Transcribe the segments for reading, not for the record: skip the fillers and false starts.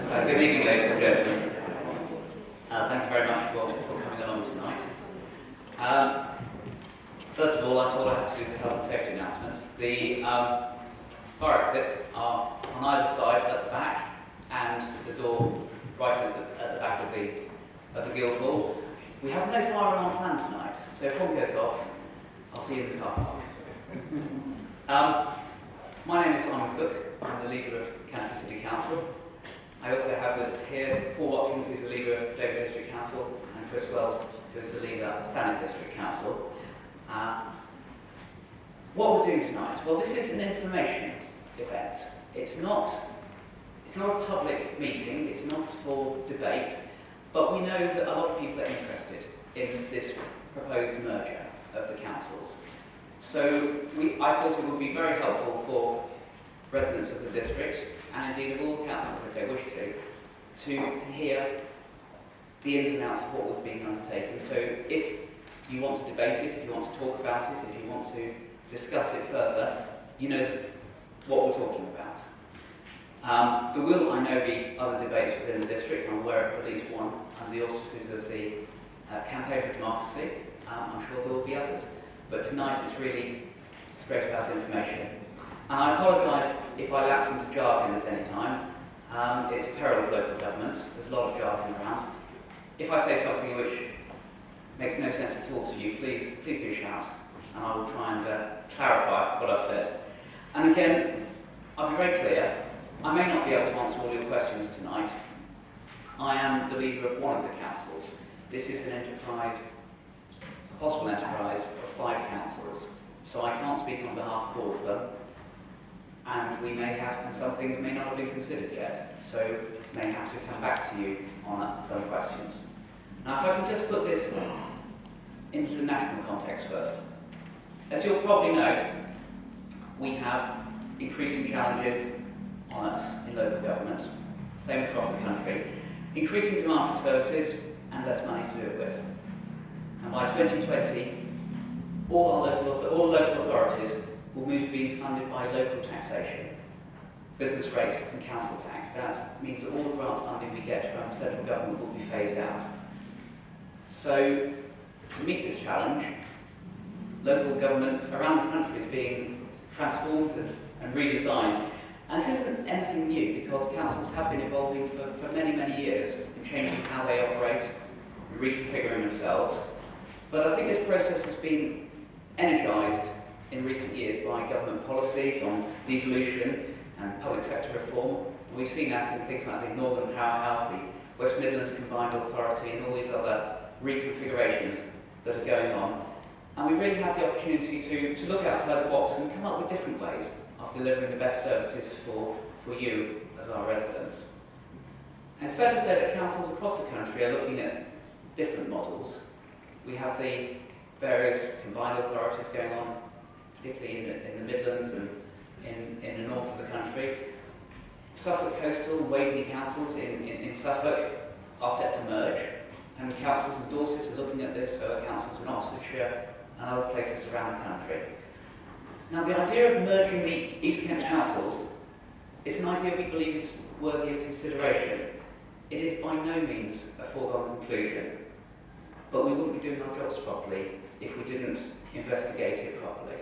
Good evening, ladies and gentlemen. Thank you very much for coming along tonight. First of all, I'm told I have to do the health and safety announcements. The fire exits are on either side at the back, and the door right at the back of the Guildhall. We have no fire alarm plan tonight, so if one goes off, I'll see you in the car park. My name is Simon Cook. I'm the leader of Canterbury City Council. I also have here Paul Watkins, who's the leader of Dover District Council, and Chris Wells, who is the leader of Thanet District Council. What we're doing tonight? Well, this is an information event. It's not a public meeting. It's not for debate, but we know that a lot of people are interested in this proposed merger of the councils. So I thought it would be very helpful for residents of the district, and indeed of all councils if they wish to hear the ins and outs of what was being undertaken. So if you want to debate it, if you want to talk about it, if you want to discuss it further, you know what we're talking about. There will, I know, be other debates within the district. I'm aware of at least one under the auspices of the Campaign for Democracy. I'm sure there will be others. But tonight it's really straight about information. And I apologise if I lapse into jargon at any time. It's a peril of local government. There's a lot of jargon around. If I say something which makes no sense at all to you, please do shout, and I will try and clarify what I've said. And again, I'll be very clear, I may not be able to answer all your questions tonight. I am the leader of one of the councils. This is an enterprise, a possible enterprise of 5 councils, so I can't speak on behalf of all of them. And we may have, and some things may not have been considered yet, so may have to come back to you on some questions. Now, if I can just put this into the national context first. As you'll probably know, we have increasing challenges on us in local government, same across the country, increasing demand for services and less money to do it with. And by 2020, all local authorities will move to being funded by local taxation, business rates and council tax. That means that all the grant funding we get from central government will be phased out. So, to meet this challenge, local government around the country is being transformed and redesigned. And this isn't anything new, because councils have been evolving for many, many years and changing how they operate and reconfiguring themselves. But I think this process has been energised in recent years by government policies on devolution and public sector reform. We've seen that in things like the Northern Powerhouse, the West Midlands Combined Authority, and all these other reconfigurations that are going on. And we really have the opportunity to look outside the box and come up with different ways of delivering the best services for you as our residents. And it's fair to say that councils across the country are looking at different models. We have the various combined authorities going on, particularly in the Midlands and in the north of the country. Suffolk Coastal and Waveney councils in Suffolk are set to merge, and councils in Dorset are looking at this, so are councils in Oxfordshire and other places around the country. Now, the idea of merging the East Kent councils is an idea we believe is worthy of consideration. It is by no means a foregone conclusion, but we wouldn't be doing our jobs properly if we didn't investigate it properly.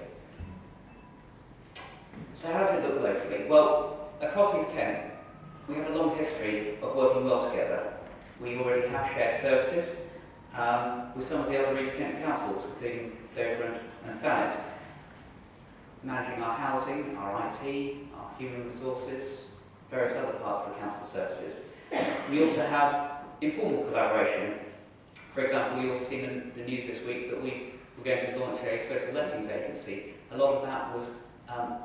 So how does it look locally? Well, across East Kent, we have a long history of working well together. We already have shared services with some of the other East Kent councils, including Dover and Thanet, managing our housing, our IT, our human resources, various other parts of the council services. We also have informal collaboration. For example, you'll see in the news this week that we're going to launch a social lettings agency. A lot of that was,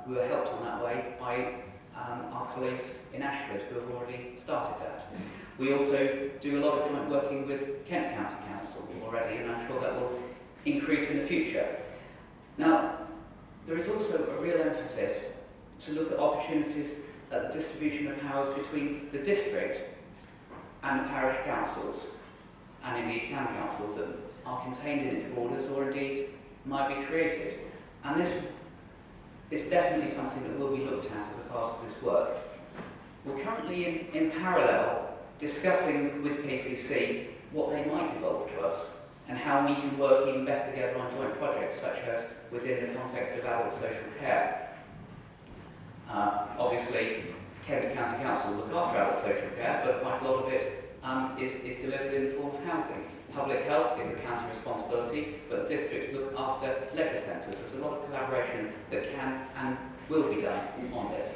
we were helped on that way by our colleagues in Ashford who have already started that. We also do a lot of joint working with Kent County Council already, and I'm sure that will increase in the future. Now, there is also a real emphasis to look at opportunities at the distribution of powers between the district and the parish councils, and indeed town councils that are contained in its borders or indeed might be created. And this is definitely something that will be looked at as a part of this work. We're currently in parallel discussing with KCC what they might devolve to us and how we can work even better together on joint projects, such as within the context of adult social care. Obviously, Kent County Council look after adult social care, but quite a lot of it is delivered in the form of housing. Public health is a county responsibility, but the districts look after leisure centres. There's a lot of collaboration that can and will be done on this.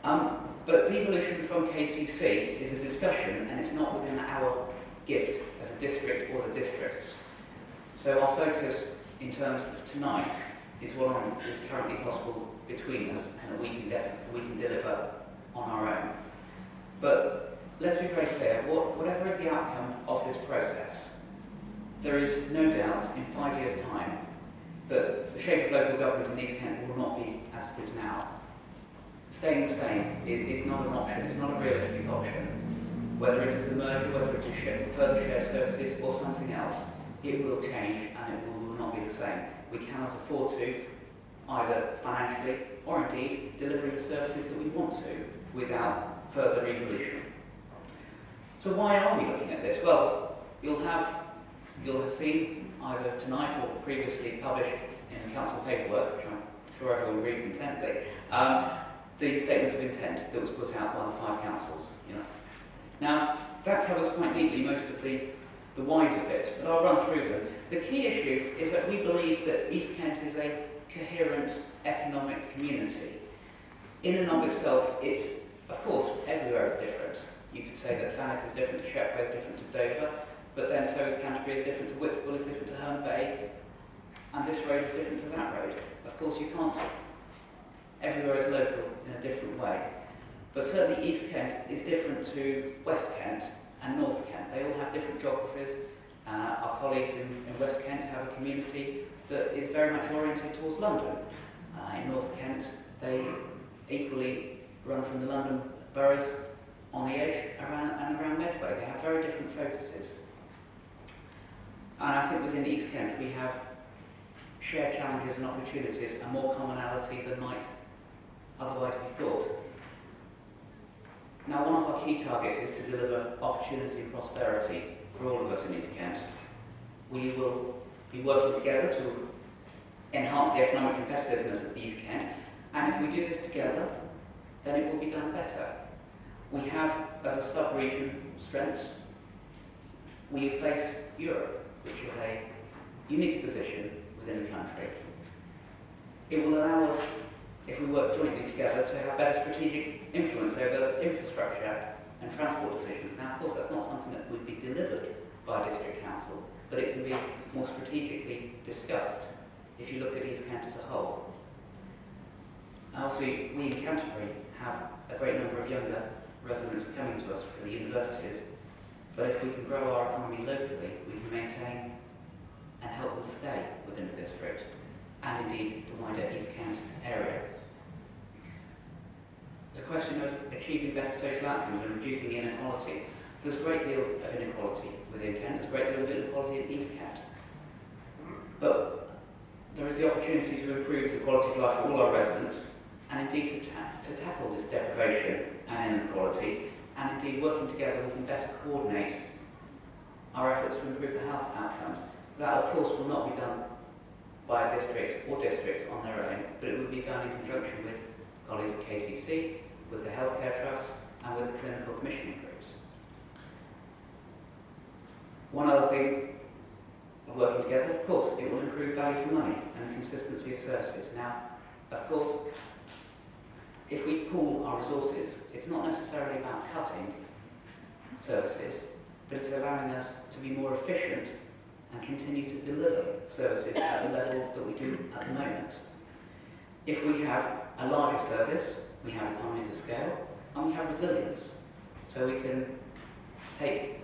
But devolution from KCC is a discussion, and it's not within our gift as a district or the districts. So our focus in terms of tonight is what is currently possible between us, and that we can deliver on our own. But let's be very clear, whatever is the outcome of this process, there is no doubt in 5 years' time that the shape of local government in East Kent will not be as it is now. Staying the same is not an option, it's not a realistic option. Whether it is a merger, whether it is further shared services or something else, it will change and it will not be the same. We cannot afford to, either financially or indeed delivering the services that we want to without further evolution. So why are we looking at this? Well, you'll have seen either tonight or previously published in the council paperwork, which I'm sure everyone reads intently, the statement of intent that was put out by the 5 councils. Now, that covers quite neatly most of the whys of it, but I'll run through them. The key issue is that we believe that East Kent is a coherent economic community. In and of itself, of course, everywhere is different. You could say that Thanet is different to Shepway, is different to Dover, but then so is Canterbury, is different to Whitstable, is different to Herne Bay, and this road is different to that road. Of course, you can't. Everywhere is local in a different way. But certainly East Kent is different to West Kent and North Kent. They all have different geographies. Our colleagues in West Kent have a community that is very much oriented towards London. In North Kent, they equally run from the London boroughs on the edge around Medway. They have very different focuses. And I think within East Kent we have shared challenges and opportunities and more commonality than might otherwise be thought. Now, one of our key targets is to deliver opportunity and prosperity for all of us in East Kent. We will be working together to enhance the economic competitiveness of the East Kent, and if we do this together, then it will be done better. We have, as a sub-region, strengths. We face Europe, which is a unique position within the country. It will allow us, if we work jointly together, to have better strategic influence over infrastructure and transport decisions. Now, of course, that's not something that would be delivered by a district council, but it can be more strategically discussed if you look at East Kent as a whole. Obviously, we in Canterbury have a great number of younger residents coming to us for the universities, but if we can grow our economy locally, we can maintain and help them stay within the district, and indeed the wider East Kent area. There's a question of achieving better social outcomes and reducing inequality. There's great deals of inequality within Kent, there's a great deal of inequality in East Kent. But there is the opportunity to improve the quality of life for all our residents, and indeed to tackle this deprivation and inequality, and indeed working together we can better coordinate our efforts to improve the health outcomes. That, of course, will not be done by a district or districts on their own, but it will be done in conjunction with colleagues at KCC, with the healthcare trusts, and with the clinical commissioning groups. One other thing of working together, of course, it will improve value for money and the consistency of services. Now, of course, if we pool our resources, it's not necessarily about cutting services, but it's allowing us to be more efficient and continue to deliver services at the level that we do at the moment. If we have a larger service, we have economies of scale, and we have resilience, so we can take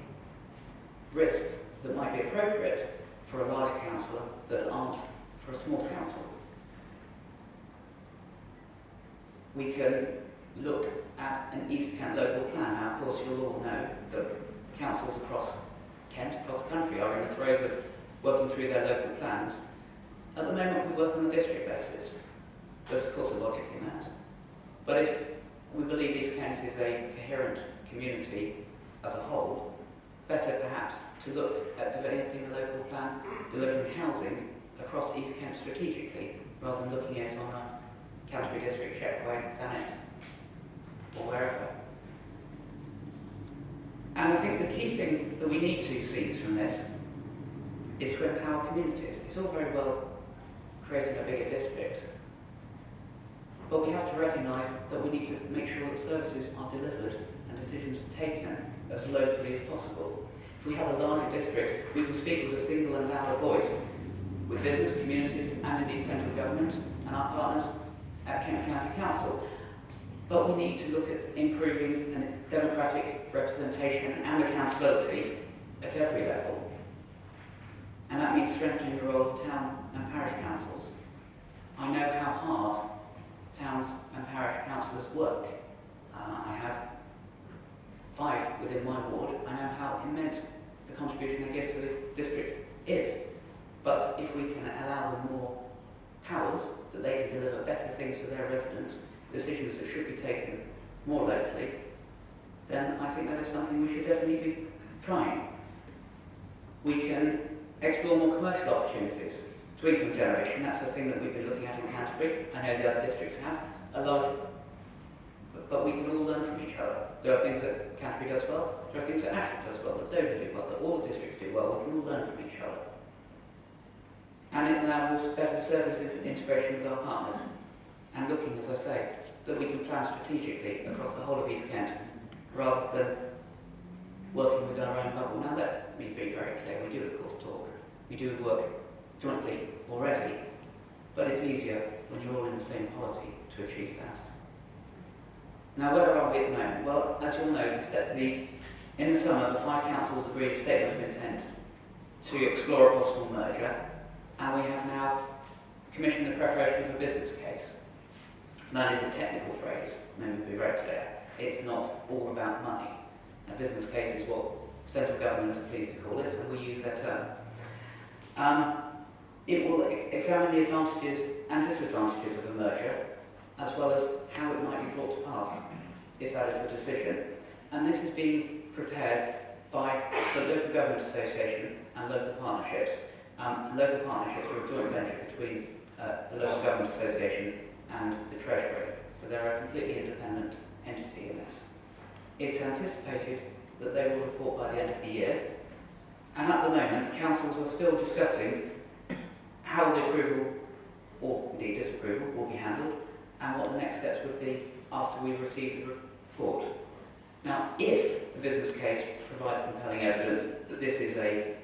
risks that might be appropriate for a large council that aren't for a small council. We can look at an East Kent local plan. Now, of course, you'll all know that councils across Kent, across the country, are in the throes of working through their local plans. At the moment, we work on a district basis. There's, of course, a logic in that. But if we believe East Kent is a coherent community as a whole, better perhaps to look at developing a local plan, delivering housing across East Kent strategically, rather than looking at it on a Canterbury district, Shepway, Thanet, or wherever. And I think the key thing that we need to seize from this is to empower communities. It's all very well creating a bigger district, but we have to recognise that we need to make sure that services are delivered and decisions are taken as locally as possible. If we have a larger district, we can speak with a single and louder voice with business, communities, and indeed central government and our partners at Kent County Council. But we need to look at improving democratic representation and accountability at every level. And that means strengthening the role of town and parish councils. I know how hard towns and parish councillors work. I have 5 within my ward. I know how immense the contribution they give to the district is. But if we can allow them more powers, that they can deliver better things for their residents, decisions that should be taken more locally, then I think that is something we should definitely be trying. We can explore more commercial opportunities to income generation. That's a thing that we've been looking at in Canterbury. I know the other districts have a large, but we can all learn from each other. There are things that Canterbury does well, there are things that Ashford does well, that Dover do well, that all the districts do well. We can all learn from each other. And it allows us better service integration with our partners. And looking, as I say, that we can plan strategically across the whole of East Kent, rather than working with our own bubble. Now let me be very clear, we do of course talk. We do work jointly already, but it's easier when you're all in the same polity to achieve that. Now where are we at the moment? Well, as you all know, in the summer the 5 councils agreed a statement of intent to explore a possible merger, and we have now commissioned the preparation of a business case. That is a technical phrase, let me be very clear. It's not all about money. A business case is what central government are pleased to call it, and we use their term. It will examine the advantages and disadvantages of a merger, as well as how it might be brought to pass, if that is the decision. And this is being prepared by the Local Government Association and local partnerships. Local partnerships are a joint venture between the Local Government Association and the Treasury, so they're a completely independent entity in this. It's anticipated that they will report by the end of the year, and at the moment, councils are still discussing how the approval, or indeed disapproval, will be handled, and what the next steps would be after we receive the report. Now, if the business case provides compelling evidence that this is a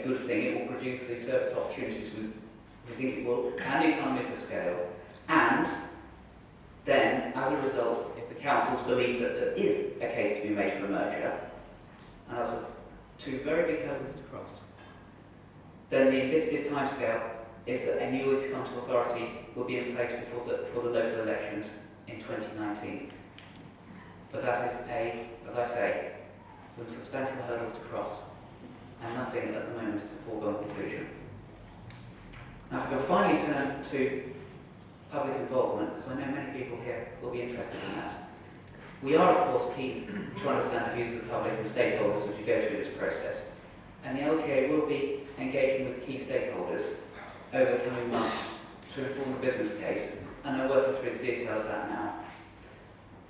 good thing, it will produce the service opportunities we think it will, and the economies of scale, and then, as a result, if the councils believe that there is a case to be made for a merger, and those are 2 very big hurdles to cross, then the indicative timescale is that a new East Kent authority will be in place before the local elections in 2019. But that is as I say, some substantial hurdles to cross, and nothing at the moment is a foregone conclusion. Now, if we can finally turn to public involvement, because I know many people here will be interested in that. We are, of course, keen to understand the views of the public and stakeholders as we go through this process, and the LGA will be engaging with key stakeholders over the coming months to inform the business case, and are working through the detail of that now.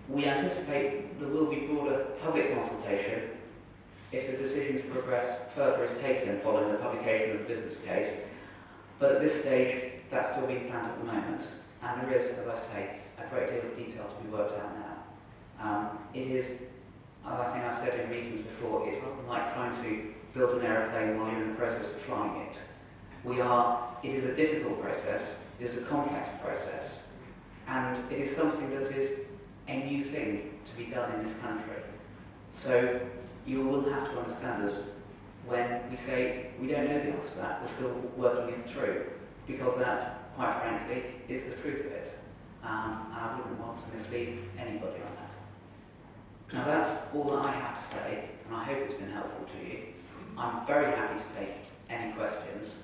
We anticipate there will be broader public consultation if the decision to progress further is taken following the publication of the business case, but at this stage that's still being planned at the moment, and there is, as I say, a great deal of detail to be worked out now. It is, I think I've said in meetings before, it's rather like trying to build an aeroplane while you're in the process of flying it. It is a difficult process, it is a complex process, and it is something that is a new thing to be done in this country. So you will have to understand us when we say we don't know the answer to that, we're still working it through, because that, quite frankly, is the truth of it. And I wouldn't want to mislead anybody on that. Now that's all that I have to say, and I hope it's been helpful to you. I'm very happy to take any questions.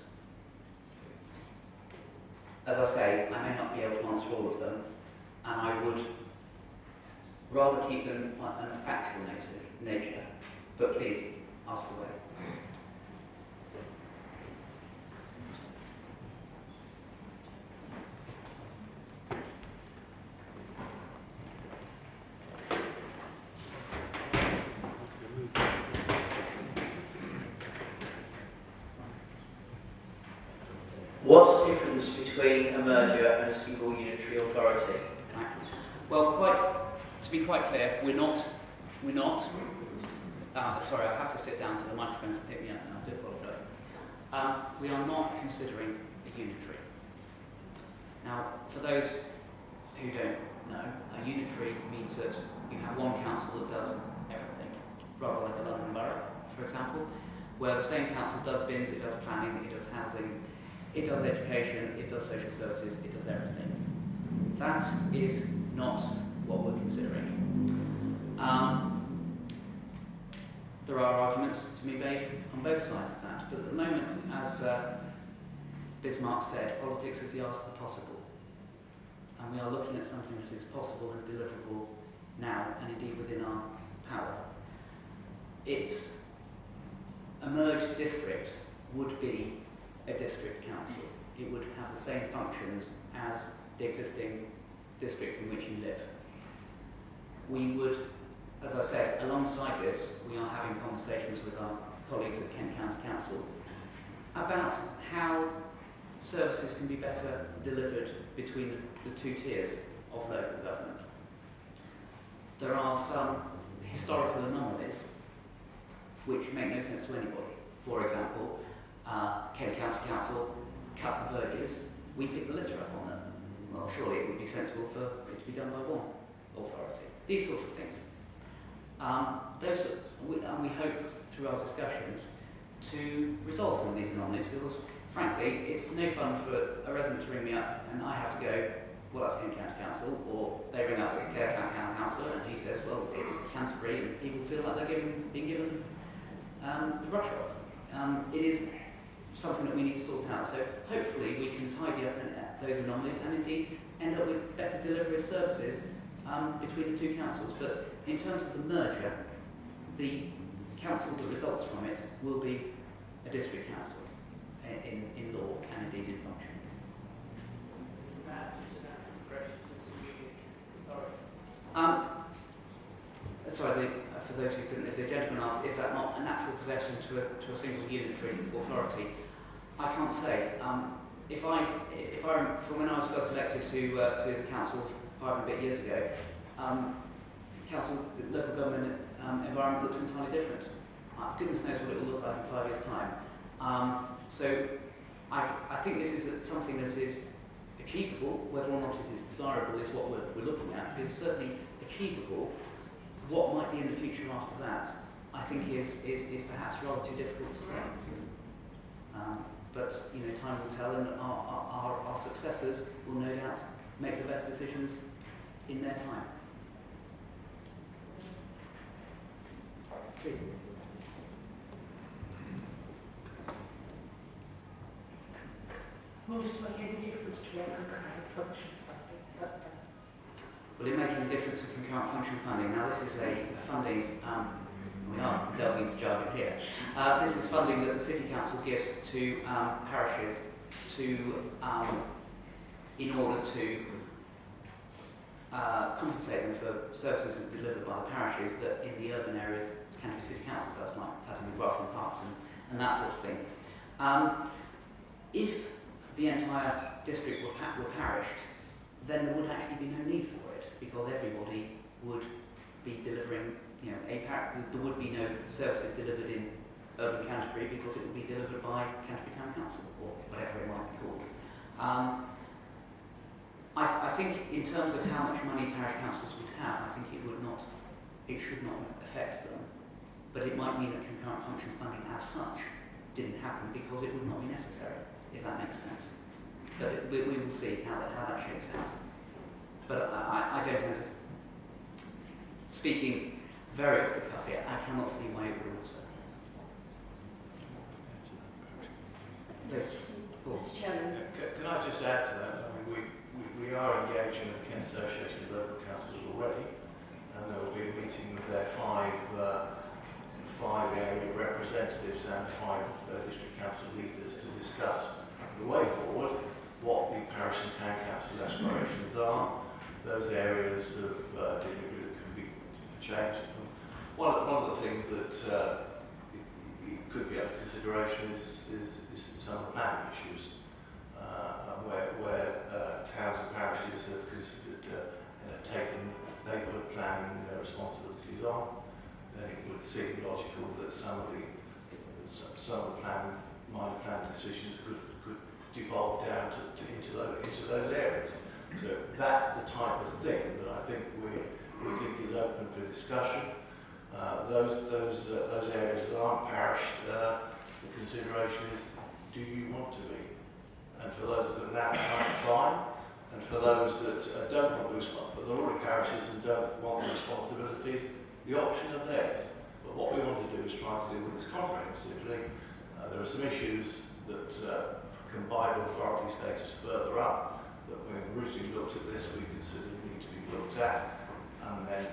As I say, I may not be able to answer all of them, and I would rather keep them on a factual nature. But please, ask away. What's the difference between a merger and a single unitary authority? Well, to be quite clear, we're not. Sorry, I have to sit down so the microphone can pick me up, and I do apologise. We are not considering a unitary. Now, for those who don't know, a unitary means that you have one council that does everything, rather like a London borough, for example, where the same council does bins, it does planning, it does housing, it does education, it does social services, it does everything. That is not what we're considering. There are arguments to be made on both sides of that, but at the moment, as Bismarck said, politics is the art of the possible. And we are looking at something that is possible and deliverable now, and indeed within our power. A merged district would be a district council. It would have the same functions as the existing district in which you live. We would, as I said, alongside this, we are having conversations with our colleagues at Kent County Council about how services can be better delivered between the two tiers of local government. There are some historical anomalies which make no sense to anybody. For example, Kent County Council cut the verges, we pick the litter up on them. Well, surely it would be sensible for it to be done by one authority. These sorts of things. We hope through our discussions to resolve some of these anomalies, because frankly, it's no fun for a resident to ring me up and I have to go, well, that's Kent County Council, or they ring up at Kent County Council and he says, well, it's Canterbury, and people feel like they're being given the brush off. It is something that we need to sort out, so hopefully we can tidy up those anomalies and indeed end up with better delivery of services between the two councils. But in terms of the merger, the council that results from it will be a district council in law and indeed in function. Sorry, for those who couldn't, the gentleman asked, is that not a natural possession to a single unitary authority? I can't say. If I from when I was first elected to the council 5 and a bit years ago, the local government environment looks entirely different. Goodness knows what it will look like in 5 years' time. So I think this is something that is achievable. Whether or not it is desirable is what we're looking at, but it's certainly achievable. What might be in the future after that, I think is perhaps rather too difficult to say. But time will tell, and our successors will no doubt make the best decisions in their time. Please. Will this make any difference to our concurrent function funding? Will it make any difference to concurrent function funding? Now, this is a funding, we are delving into jargon here. This is funding that the City Council gives to parishes in order to compensate them for services delivered by the parishes that in the urban areas Canterbury City Council does, like cutting the grass in parks and that sort of thing. If the entire district were parished, then there would actually be no need for it, because everybody would be delivering, there would be no services delivered in urban Canterbury, because it would be delivered by Canterbury Town Council, or whatever it might be called. I think in terms of how much money parish councils would have, I think it should not affect them, but it might mean that concurrent function funding as such didn't happen because it would not be necessary, if that makes sense. But we will see how that shakes out. But I don't anticipate, speaking very off the cuff here, I cannot see why it would alter. Yes, of course. Can I just add to that? I mean, we are engaging with the Kent Association of Local Councils already, and meeting with their five area representatives and five district council leaders to discuss the way forward, what the parish and town council aspirations are, those areas of delivery that can be changed. One of the things that could be under consideration is some of the planning issues, where towns and parishes have considered and have taken neighbourhood planning responsibilities on. Then it would seem logical that some of the minor plan decisions could devolve down into those areas. So that's the type of thing that I think we think is open for discussion. Those areas that aren't parished, the consideration is, do you want to be? And for those that have an appetite, fine. And for those that don't want to respond, but they're already parishes and don't want the responsibilities, the option are theirs. But what we want to do is try to deal with this comprehensively. There are some issues that combined authority status further up that when we originally looked at this we considered need to be looked at, and then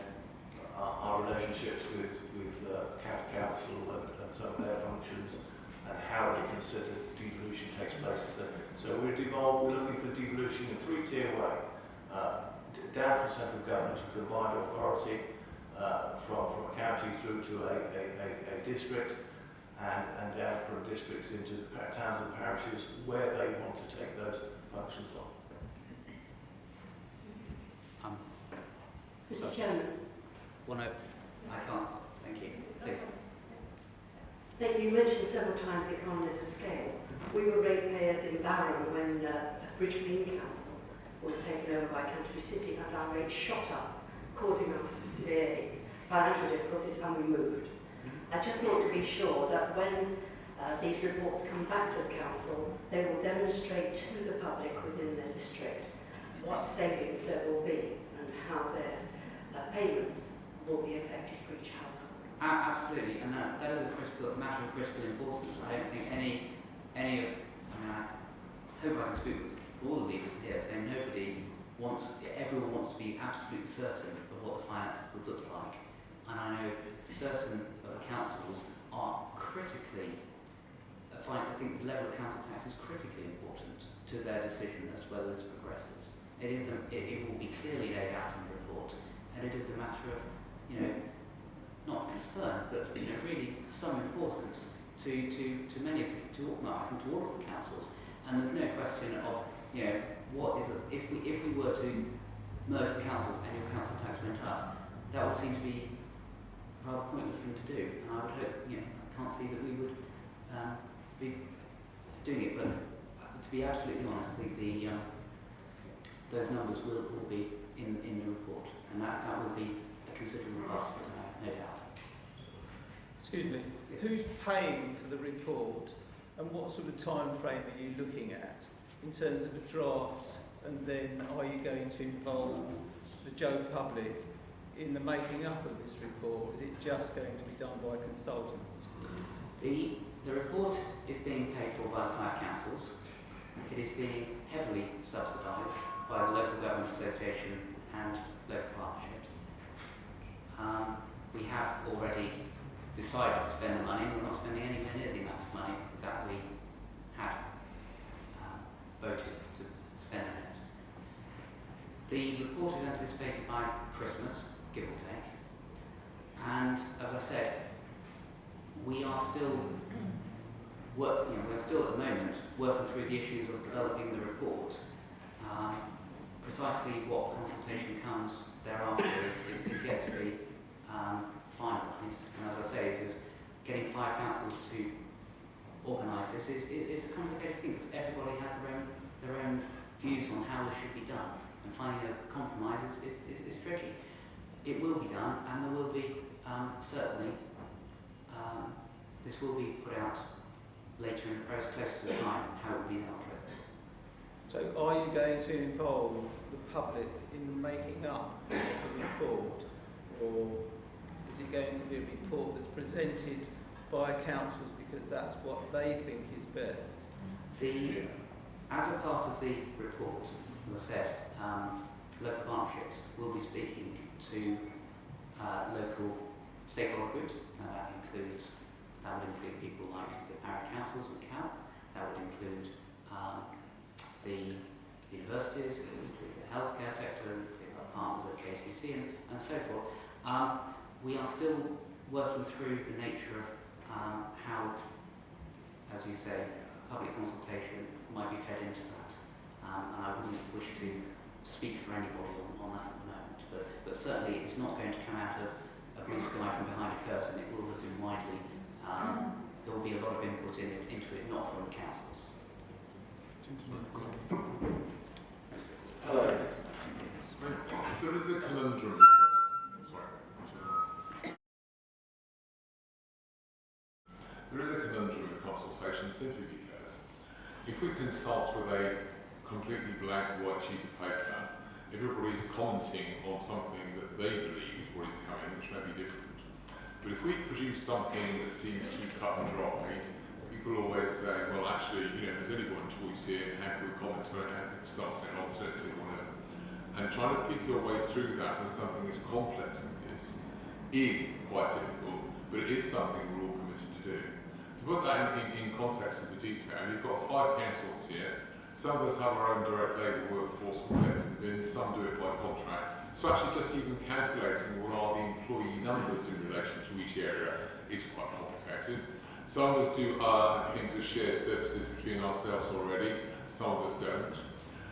our relationships with county council and some of their functions and how they consider devolution takes place. So we're looking for devolution in a three-tier way, down from central government to combined authority, from a county through to a district, and down from districts into towns and parishes where they want to take those functions on. Mr. Chairman. Well, no, I can't. Thank you. Please. Thank you. You mentioned several times the economies of scale. We were ratepayers in Barrow when Bridge Council was taken over by Canterbury City, and our rates shot up, causing us severe financial difficulties, and we moved. I just want to be sure that when these reports come back to the council, they will demonstrate to the public within their district what savings there will be and how their payments will be affected for each household. Absolutely, and that is a matter of critical importance. I don't think any of, I hope I can speak for all the leaders here, saying everyone wants to be absolutely certain of what the finances would look like. And I know certain of the councils are critically, I think the level of council tax is critically important to their decision as to whether this progresses. It will be clearly laid out in the report, and it is a matter of, not concern, but really some importance to many of I think to all of the councils. And there's no question of, what is it, if we were to merge the councils and your council tax went up, that would seem to be a rather pointless thing to do. And I would hope, I can't see that we would be doing it, but to be absolutely honest, those numbers will be in the report, and that will be a considerable part of it, I have no doubt. Excuse me, who's paying for the report, and what sort of time frame are you looking at in terms of a draft, and then are you going to involve the Joe public in the making up of this report, or is it just going to be done by consultants? The report is being paid for by the 5 councils. It is being heavily subsidised by the Local Government Association and local partnerships. We have already decided to spend the money, and we're not spending anywhere near the amount of money that we had voted to spend on it. The report is anticipated by Christmas, give or take, and as I said, we are still we're still at the moment working through the issues of developing the report. Precisely what consultation comes thereafter is yet to be finalised. And as I say, is getting 5 councils to organise this is a complicated thing, because everybody has their own views on how this should be done, and finding a compromise is tricky. It will be done, and there will be certainly this will be put out later in the process, close to the time, how it will be dealt with. So are you going to involve the public in the making up of the report, or is it going to be a report that's presented by councils because that's what they think is best? As a part of the report, as I said, local partnerships will be speaking to local stakeholder groups, and that would include people like the parish councils and CAP, that would include the universities, it would include the healthcare sector, our partners at KCC and so forth. We are still working through the nature of how, as you say, public consultation might be fed into that. And I wouldn't wish to speak for anybody on that at the moment, but certainly it's not going to come out of a blue sky from behind a curtain. It will have been widely, there will be a lot of input into it, not from the councils. Hello. There is a conundrum. There is a conundrum with consultation simply because if we consult with a completely blank white sheet of paper, everybody's commenting on something that they believe is what is coming, which may be different. But if we produce something that seems too cut and dry, people always say, well, actually, there's only one choice here, how can we comment on it, how can we start saying alternative, whatever. And trying to pick your way through that with something as complex as this is quite difficult, but it is something we're all committed to do. To put that in context of the detail, you've got 5 councils here. Some of us have our own direct labour workforce and collective bins, some do it by contract. So actually just even calculating what are the employee numbers in relation to each area is quite complicated. Some of us do things as shared services between ourselves already, some of us don't.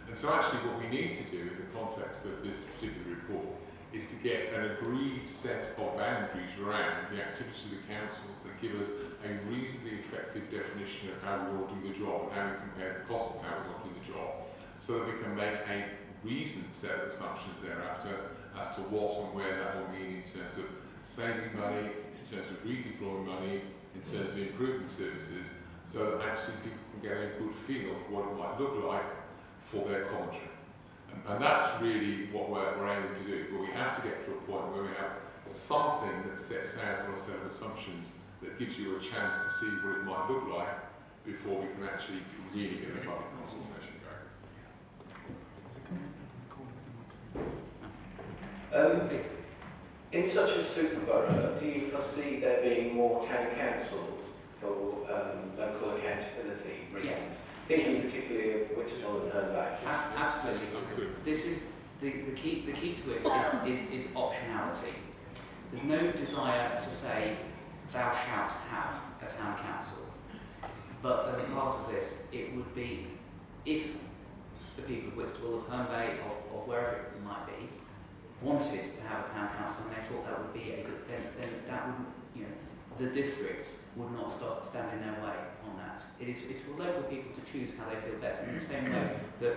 And so actually what we need to do in the context of this particular report is to get an agreed set of boundaries around the activities of the councils that give us a reasonably effective definition of how we all do the job and how we compare the cost of how we all do the job, so that we can make a reasoned set of assumptions thereafter as to what and where that will mean in terms of saving money, in terms of redeploying money, in terms of improving services, so that actually people can get a good feel of what it might look like for their commentary. And that's really what we're aiming to do. But we have to get to a point where we have something that sets out on a set of assumptions that gives you a chance to see what it might look like before we can actually really get a public consultation going. In such a super borough, do you foresee there being more town councils for local accountability reasons? Yes. Thinking particularly of Whitstable and Hernback. Absolutely. This is the key to it is optionality. There's no desire to say thou shalt have a town council, but as a part of this, it would be if the people of Whitstable, of Herne Bay, of wherever it might be, wanted to have a town council and they thought that would be a good, then that wouldn't, the districts would not stand in their way on that. It's for local people to choose how they feel best. In the same way that,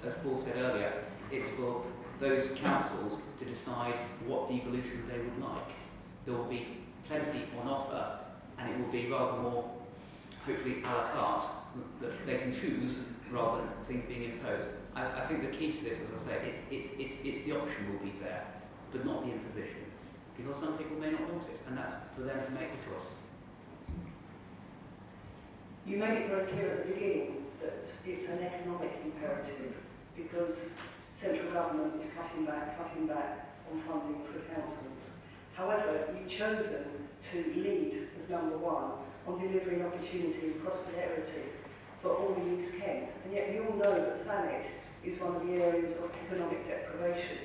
as Paul said earlier, it's for those councils to decide what devolution they would like. There will be plenty on offer, and it will be rather more, hopefully, a la carte, that they can choose rather than things being imposed. I think the key to this, as I say, it's the option will be there, but not the imposition. Because some people may not want it, and that's for them to make the choice. You made it very clear at the beginning that it's an economic imperative because central government is cutting back on funding for councils. However, you've chosen to lead as number one on delivering opportunity and prosperity for all the East Kent, and yet we all know that Thanet is one of the areas of economic deprivation.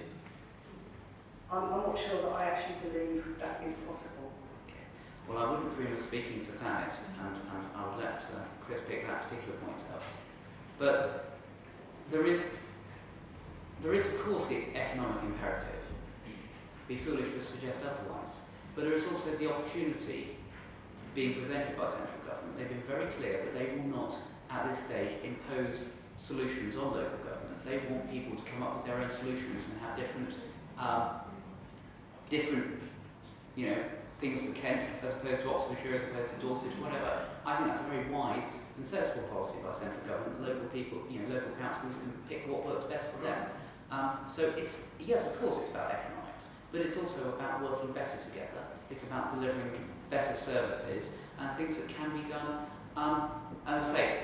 I'm not sure that I actually believe that is possible. Well, I wouldn't dream of speaking for Thanet, and I would let Chris pick that particular point up. But there is of course the economic imperative. It'd be foolish to suggest otherwise. But there is also the opportunity being presented by central government. They've been very clear that they will not, at this stage, impose solutions on local government. They want people to come up with their own solutions and have different things for Kent as opposed to Oxfordshire, as opposed to Dorset, whatever. I think that's a very wise and sensible policy by central government. Local people, local councils can pick what works best for them. So yes, of course it's about economics, but it's also about working better together. It's about delivering better services and things that can be done. As I say,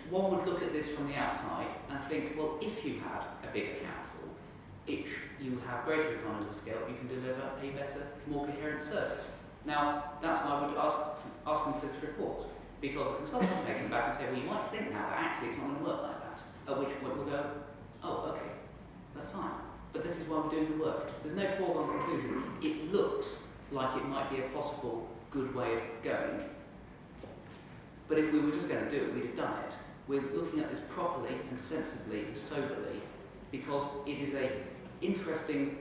one would look at this from the outside and think, well, if you had a bigger council, you have greater economies of scale, you can deliver a better, more coherent service. Now, that's why I would ask them for this report, because the consultants may come back and say, well, you might think that, but actually it's not going to work like that. At which point we'll go, oh, okay, that's fine. But this is why we're doing the work. There's no foregone conclusion. It looks like it might be a possible good way of going. But if we were just going to do it, we'd have done it. We're looking at this properly and sensibly and soberly, because it is an interesting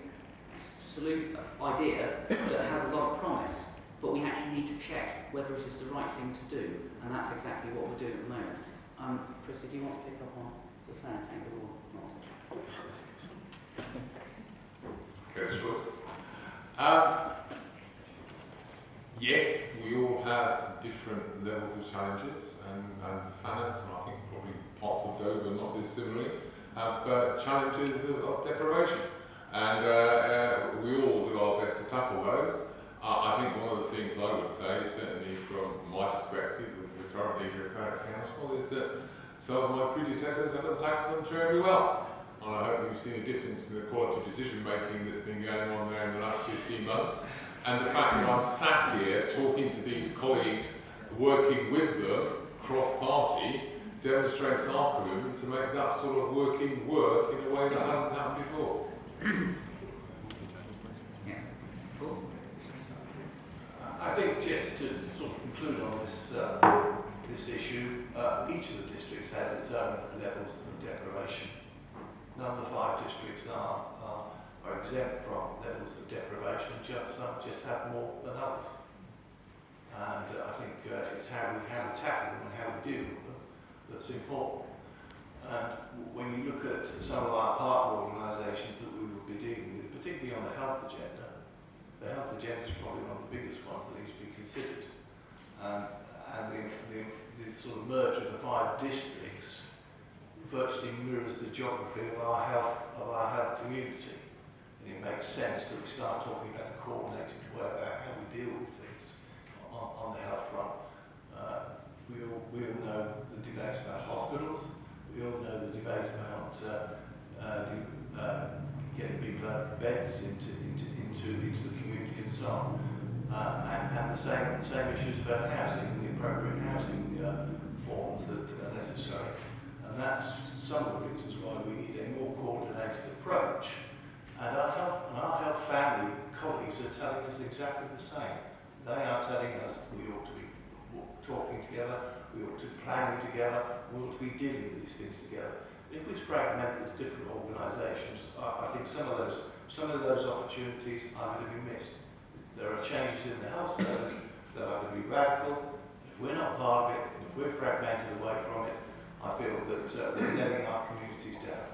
idea that has a lot of promise, but we actually need to check whether it is the right thing to do, and that's exactly what we're doing at the moment. Prisca, do you want to pick up on the third angle or not? Okay, sure. Yes, we all have different levels of challenges, and Thanet, and I think probably parts of Dover not dissimilarly, have challenges of deprivation. And we all do our best to tackle those. I think one of the things I would say, certainly from my perspective as the current leader of Thanet Council, is that some of my predecessors haven't tackled them terribly well. And I hope we've seen a difference in the quality of decision making that's been going on there in the last 15 months. And the fact that I'm sat here talking to these colleagues, working with them cross-party, demonstrates our commitment to make that sort of working work in a way that hasn't happened before. Yes. Cool. I think just to sort of conclude on this this issue, each of the districts has its own levels of deprivation. None of the 5 districts are exempt from levels of deprivation, some just have more than others. And I think it's how we tackle them and how we deal with them that's important. And when you look at some of our partner organisations that we will be dealing with, particularly on the health agenda is probably one of the biggest ones that needs to be considered. And the sort of merge of the 5 districts virtually mirrors the geography of our health community. And it makes sense that we start talking about a coordinated way about how we deal with things on the health front. We all know the debates about hospitals. We all know the debate about getting people out of beds into the community and so on. And the same issues about housing and the appropriate housing forms that are necessary. And that's some of the reasons why we need a more coordinated approach. And our health family colleagues are telling us exactly the same. They are telling us we ought to be talking together, we ought to be planning together, we ought to be dealing with these things together. If we fragment as different organisations, I think some of those opportunities are going to be missed. There are changes in the health service that are going to be radical. If we're not part of it, and if we're fragmented away from it, I feel that we're letting our communities down.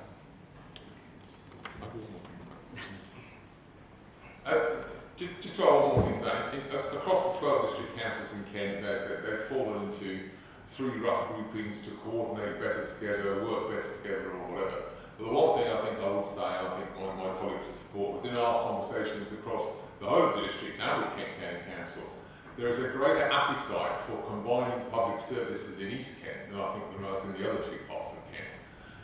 Just to add one more thing to that, across the 12 district councils in Kent, they've fallen into 3 rough groupings to coordinate better together, work better together, or whatever. But the one thing I think I would say, and I think my colleagues would support, was in our conversations across the whole of the district and with Kent County Council, there is a greater appetite for combining public services in East Kent than I think there was in the other 2 parts of Kent.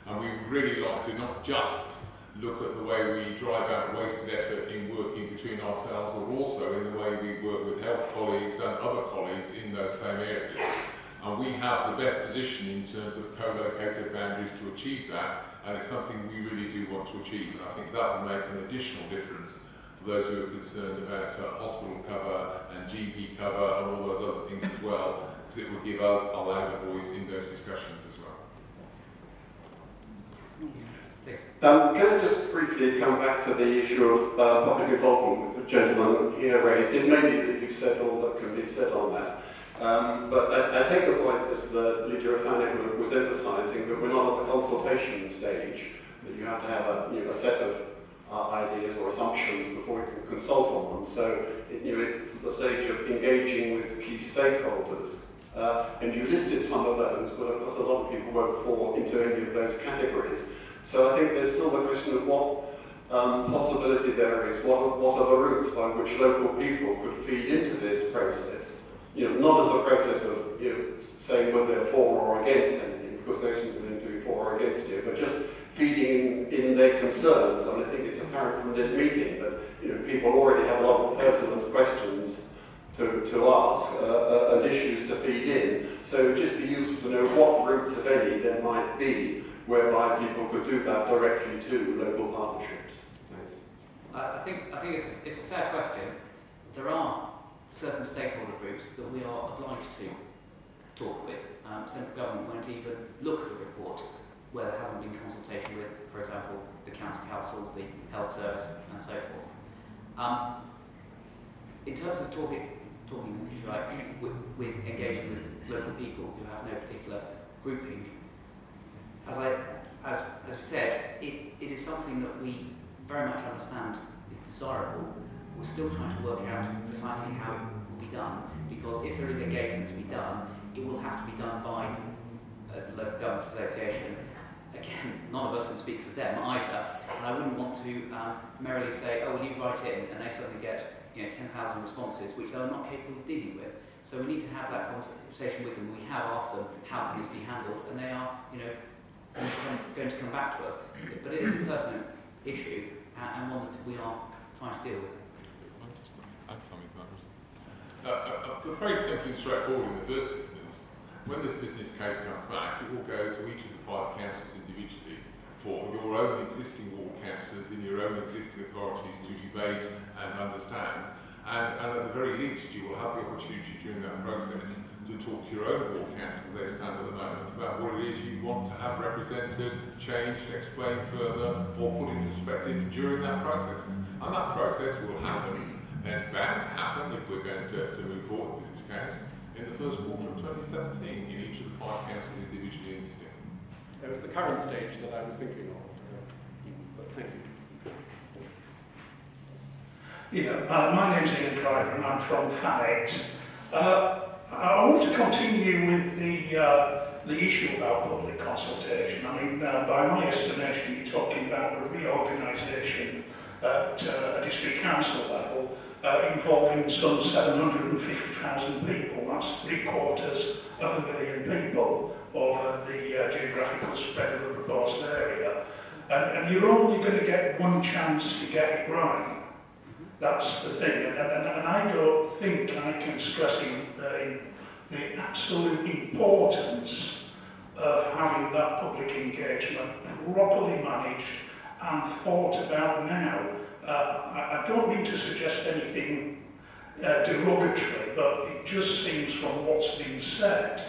And we really like to not just look at the way we drive out wasted effort in working between ourselves, or also in the way we work with health colleagues and other colleagues in those same areas. And we have the best position in terms of co-located boundaries to achieve that, and it's something we really do want to achieve. And I think that will make an additional difference for those who are concerned about hospital cover and GP cover and all those other things as well, because it will give us a louder voice in those discussions as well. Can I just briefly come back to the issue of public involvement that the gentleman here raised? It may be that you've said all that can be said on that. But I take the point, as the leader of Thanet was emphasising, that we're not at the consultation stage, that you have to have a set of ideas or assumptions before you can consult on them. So it's the stage of engaging with key stakeholders. And you listed some of those, but of course a lot of people won't fall into any of those categories. So I think there's still the question of what possibility there is, what are the routes by which local people could feed into this process. Not as a process of saying whether they're for or against anything, because there isn't anything to be for or against here, but just feeding in their concerns. And I think it's apparent from this meeting that people already have a lot of pertinent questions to ask and issues to feed in. So it would just be useful to know what routes, if any, there might be whereby people could do that directly to local partnerships. Thanks. I think it's a fair question. There are certain stakeholder groups that we are obliged to talk with. Central government won't even look at a report where there hasn't been consultation with, for example, the county council, the health service, and so forth. In terms of talking, if you like, with engaging with local people who have no particular grouping, as we said, it is something that we very much understand is desirable. We're still trying to work out precisely how it will be done, because if there is engagement to be done, it will have to be done by the local government association. Again, none of us can speak for them either, and I wouldn't want to merely say, oh, well, you write in, and they suddenly get 10,000 responses, which they're not capable of dealing with. So we need to have that conversation with them. We have asked them, how can this be handled? And they are, going to come back to us. But it is a pertinent issue, and one that we are trying to deal with. I'll just add something to that. Very simple and straightforward in the first instance. When this business case comes back, it will go to each of the 5 councils individually for your own existing ward councillors in your own existing authorities to debate and understand. And at the very least, you will have the opportunity during that process to talk to your own ward councillors as they stand at the moment about what it is you want to have represented, changed, explained further, or put into perspective during that process. And that process will happen, and it's bound to happen if we're going to move forward with this case, in the first quarter of 2017 in each of the 5 councils individually and distinctly. It was the current stage that I was thinking of. But thank you. Yeah, my name's Ian Driver and I'm from FANX. I want to continue with the issue about public consultation. I mean, by my estimation, you're talking about a reorganisation at a district council level involving some 750,000 people. That's 750,000 people over the geographical spread of the proposed area. And you're only going to get one chance to get it right. That's the thing. And I don't think I can stress the absolute importance of having that public engagement properly managed and thought about now. I don't mean to suggest anything derogatory, but it just seems from what's been said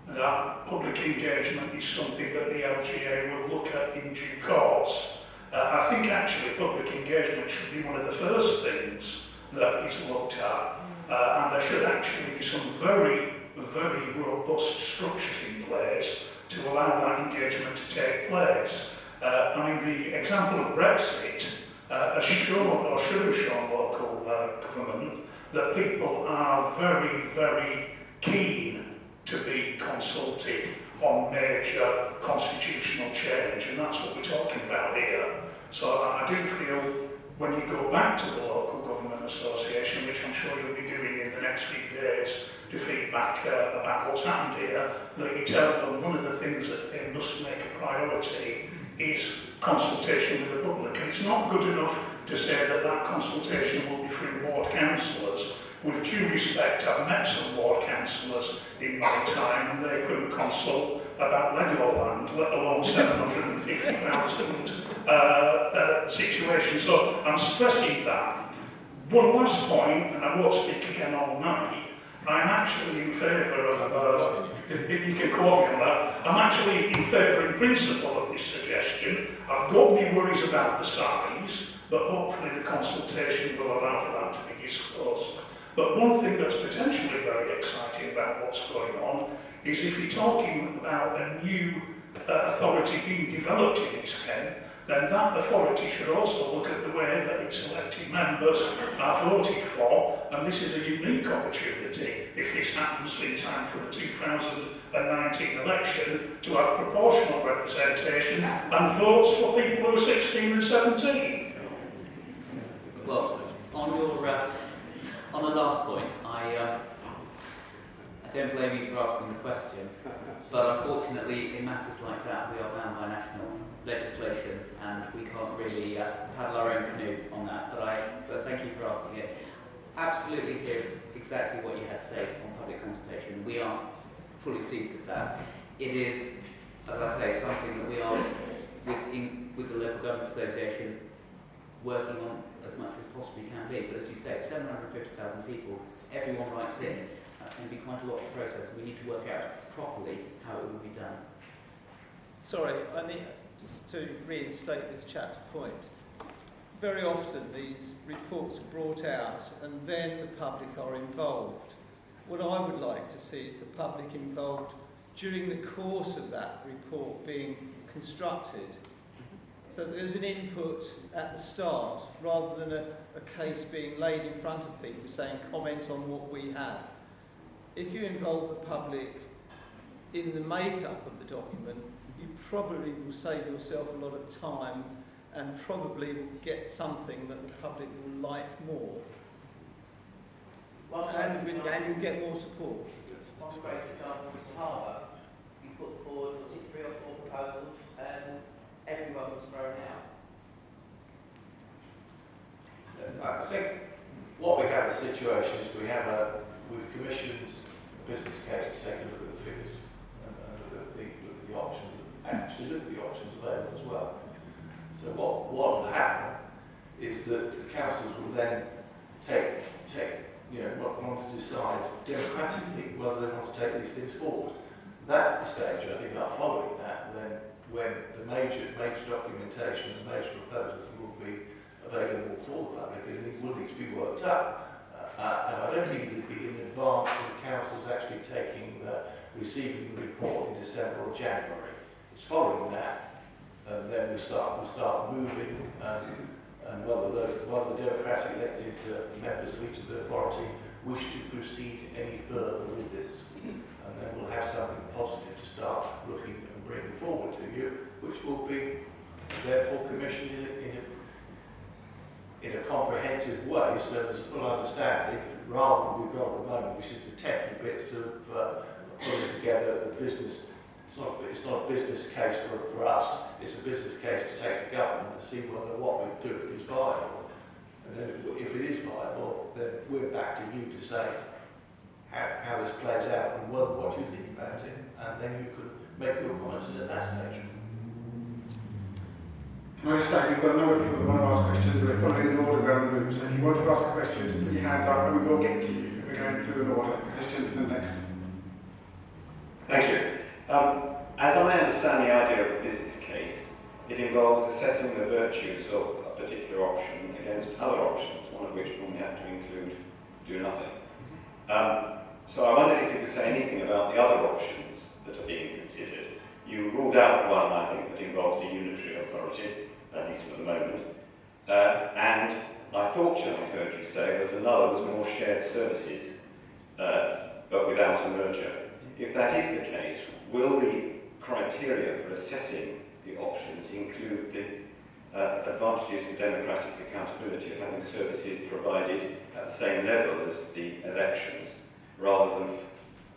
that public engagement is something that the LGA will look at in due course. I think actually public engagement should be one of the first things that is looked at, and there should actually be some very, very robust structures in place to allow that engagement to take place. I mean, the example of Brexit has shown, or should have shown local government, that people are very, very keen to be consulted on major constitutional change, and that's what we're talking about here. So I do feel when you go back to the local government association, which I'm sure you'll be doing in the next few days to feedback about what's happened here, that you tell them one of the things that they must make a priority is consultation with the public. And it's not good enough to say that that consultation will be through ward councillors. With due respect, I've met some ward councillors in my time and they couldn't consult about Legoland, let alone 750,000 situations. So I'm stressing that. One last point, and I won't speak again all night, I'm actually in favour of, if you can quote me on that, I'm actually in favour in principle of this suggestion. I've got my worries about the size, but hopefully the consultation will allow for that to be disclosed. But one thing that's potentially very exciting about what's going on is if you're talking about a new authority being developed in East Kent, then that authority should also look at the way that its elected members are voted for, and this is a unique opportunity, if this happens in time for the 2019 election, to have proportional representation and votes for people who are 16 and 17. Well, on the last point, I I don't blame you for asking the question, but unfortunately in matters like that we are bound by national legislation and we can't really paddle our own canoe on that, but thank you for asking it. Absolutely hear exactly what you had to say on public consultation. We are fully seized of that. It is, as I say, something that we are with the local government association working on as much as possibly can be, but as you say, it's 750,000 people, everyone writes in. That's going to be quite a lot of process, and we need to work out properly how it will be done. Sorry, I need just to reinstate this chap's point. Very often these reports are brought out and then the public are involved. What I would like to see is the public involved during the course of that report being constructed. So that there's an input at the start rather than a case being laid in front of people saying comment on what we have. If you involve the public in the makeup of the document, you probably will save yourself a lot of time and probably will get something that the public will like more. And you'll get more support. One great example was Harbour. You put forward, was it 3 or 4 proposals, and everyone was thrown out. I think what we have a situation is we've commissioned a business case to take a look at the figures and look at the options, and actually look at the options available as well. So what will happen is that the councils will then want to decide democratically whether they want to take these things forward. That's the stage, I think, following that, then when the major documentation and major proposals will be available for the public, and it will need to be worked up. And I don't think it would be in advance of the councils actually receiving the report in December or January. It's following that, and then we start moving, and whether the democratic elected members of each of the authority wish to proceed any further with this. And then we'll have something positive to start looking and bringing forward to you, which will be therefore commissioned in a comprehensive way, so there's a full understanding, rather than we've got at the moment, which is the technical bits of putting together the business. It's not a business case for us, it's a business case to take to government to see whether what we're doing is viable. And then if it is viable, then we're back to you to say how this plays out and what you think about it, and then you can make your comments at that stage. Can I just say, we've got a number of people that want to ask questions, and we're following an order around the room, so if you want to ask questions, put your hands up and we will get to you. We're going through an order. Questions to the next. Thank you. As I understand the idea of a business case, it involves assessing the virtues of a particular option against other options, one of which we have to include do nothing. So I wondered if you could say anything about the other options that are being considered. You ruled out one, I think, that involves a unitary authority, at least for the moment. And I thought I heard you say that another was more shared services, but without a merger. If that is the case, will the criteria for assessing the options include the advantages of democratic accountability of having services provided at the same level as the elections, rather than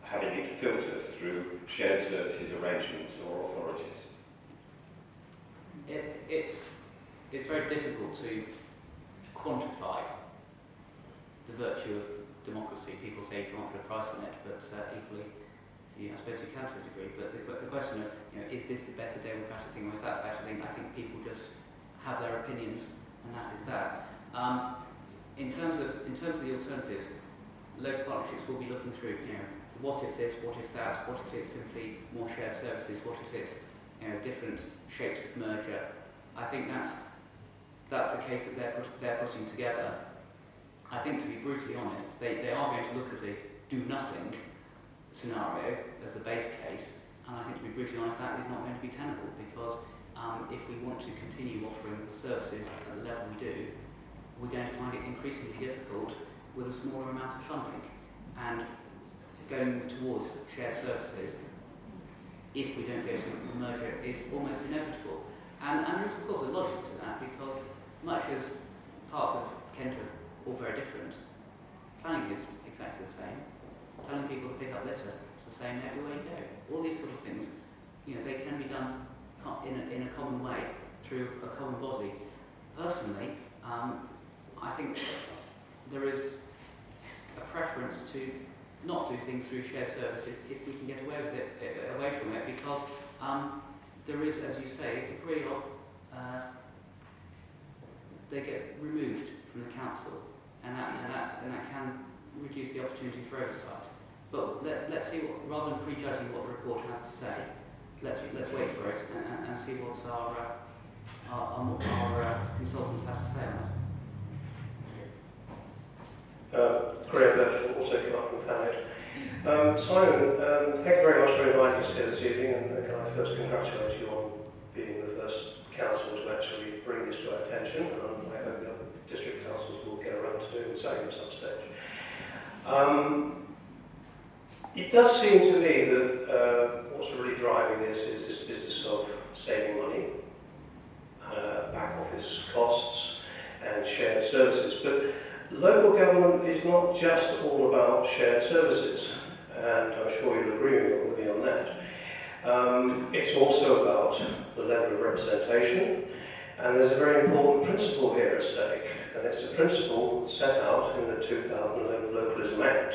having it filtered through shared services arrangements or authorities? It's very difficult to quantify the virtue of democracy. People say you can't put a price on it, but equally, I suppose you can to a degree. But the question of, is this the better democratic thing or is that the better thing? I think people just have their opinions, and that is that. In terms of the alternatives, local partnerships will be looking through, what if this, what if that, what if it's simply more shared services, what if it's different shapes of merger. I think that's the case that they're putting together. I think, to be brutally honest, they are going to look at a do-nothing scenario as the base case, and I think, to be brutally honest, that is not going to be tenable, because if we want to continue offering the services at the level we do, we're going to find it increasingly difficult with a smaller amount of funding. And going towards shared services, if we don't go to a merger, is almost inevitable. And there is, of course, a logic to that, because much as parts of Kent are all very different, planning is exactly the same. telling people to pick up litter, to saying everywhere you go. All these sort of things, you know, they can be done in a common way through a common body. Personally, I think there is a preference to not do things through shared services if we can get away with it, away from it, because there is, as you say, a degree of they get removed from the council, and that can reduce the opportunity for oversight. But let's see what, rather than prejudging what the report has to say, let's wait for it and see what our consultants have to say on it. Graham Birchall, also come up from Thanet. Simon, thank you very much for inviting us here this evening, and can I first congratulate you on being the first council to actually bring this to our attention, and I hope the other district councils will get around to doing the same at some stage. It does seem to me that what's really driving this is this business of saving money, back office costs, and shared services. But local government is not just all about shared services, and I'm sure you'll agree with me on that. It's also about the level of representation, and there's a very important principle here at stake, and it's a principle set out in the 2011 Localism Act,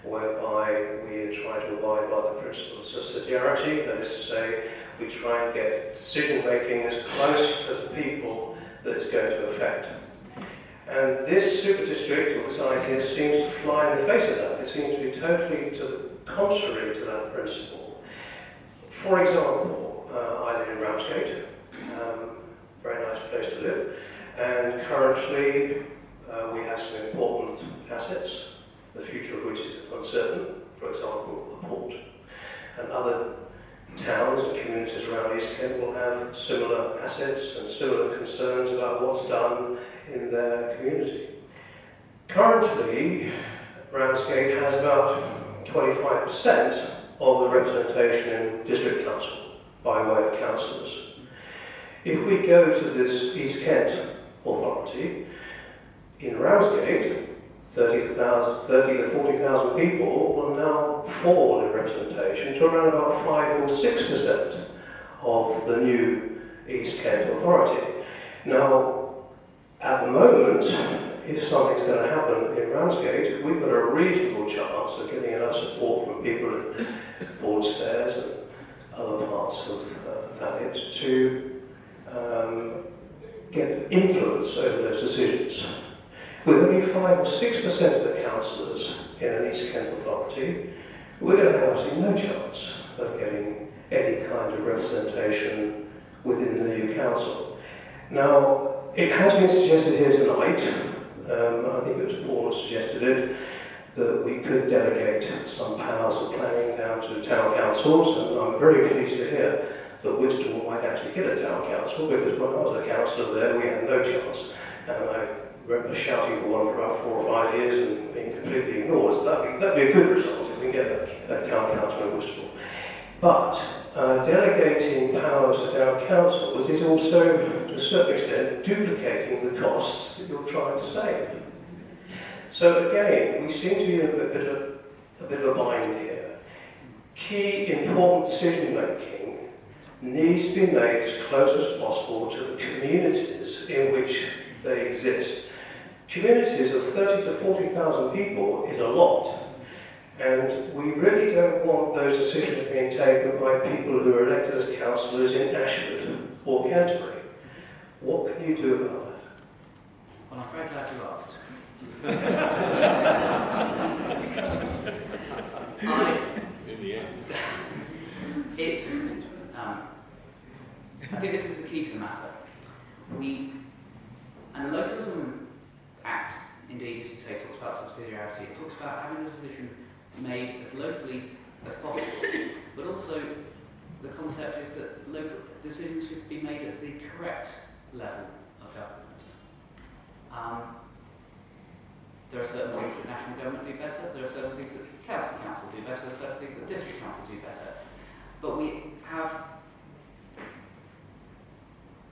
whereby we try to abide by the principle of subsidiarity, that is to say, we try and get decision-making as close to the people that it's going to affect. And this super district, or this idea, seems to fly in the face of that. It seems to be totally to the contrary to that principle. For example, I live in Ramsgate, very nice place to live, and currently we have some important assets, the future of which is uncertain, for example, the port. And other towns and communities around East Kent will have similar assets and similar concerns about what's done in their community. Currently, Ramsgate has about 25% of the representation in district council by way of councillors. If we go to this East Kent authority, in Ramsgate, 30 to 40,000 people will now fall in representation to around about 5 or 6% of the new East Kent authority. Now, at the moment, if something's going to happen in Ramsgate, we've got a reasonable chance of getting enough support from people at Broadstairs and other parts of Thanet to get influence over those decisions. With only 5 or 6% of the councillors in an East Kent authority, we're going to have absolutely no chance of getting any kind of representation within the new council. Now, it has been suggested here tonight, I think it was Paul who suggested it, that we could delegate some powers of planning down to town councils, and I'm very pleased to hear that Whitstable might actually get a town council, because when I was a councillor there, we had no chance. And I remember shouting for one for about 4 or 5 years and being completely ignored. So that'd be a good result if we can get a town council in Whitstable. But delegating powers to town councils is also, to a certain extent, duplicating the costs that you're trying to save. So again, we seem to be in a bit of a bind here. Key important decision making needs to be made as close as possible to the communities in which they exist. Communities of 30 to 40,000 people is a lot, and we really don't want those decisions being taken by people who are elected as councillors in Ashford or Canterbury. What can you do about that? Well, I'm very glad you asked. In the end. It's, I think this is the key to the matter. And the Localism Act, indeed, as you say, talks about subsidiarity. It talks about having a decision made as locally as possible, but also the concept is that local decisions should be made at the correct level of government. There are certain things that national government do better, there are certain things that county council do better, there are certain things that district council do better. But we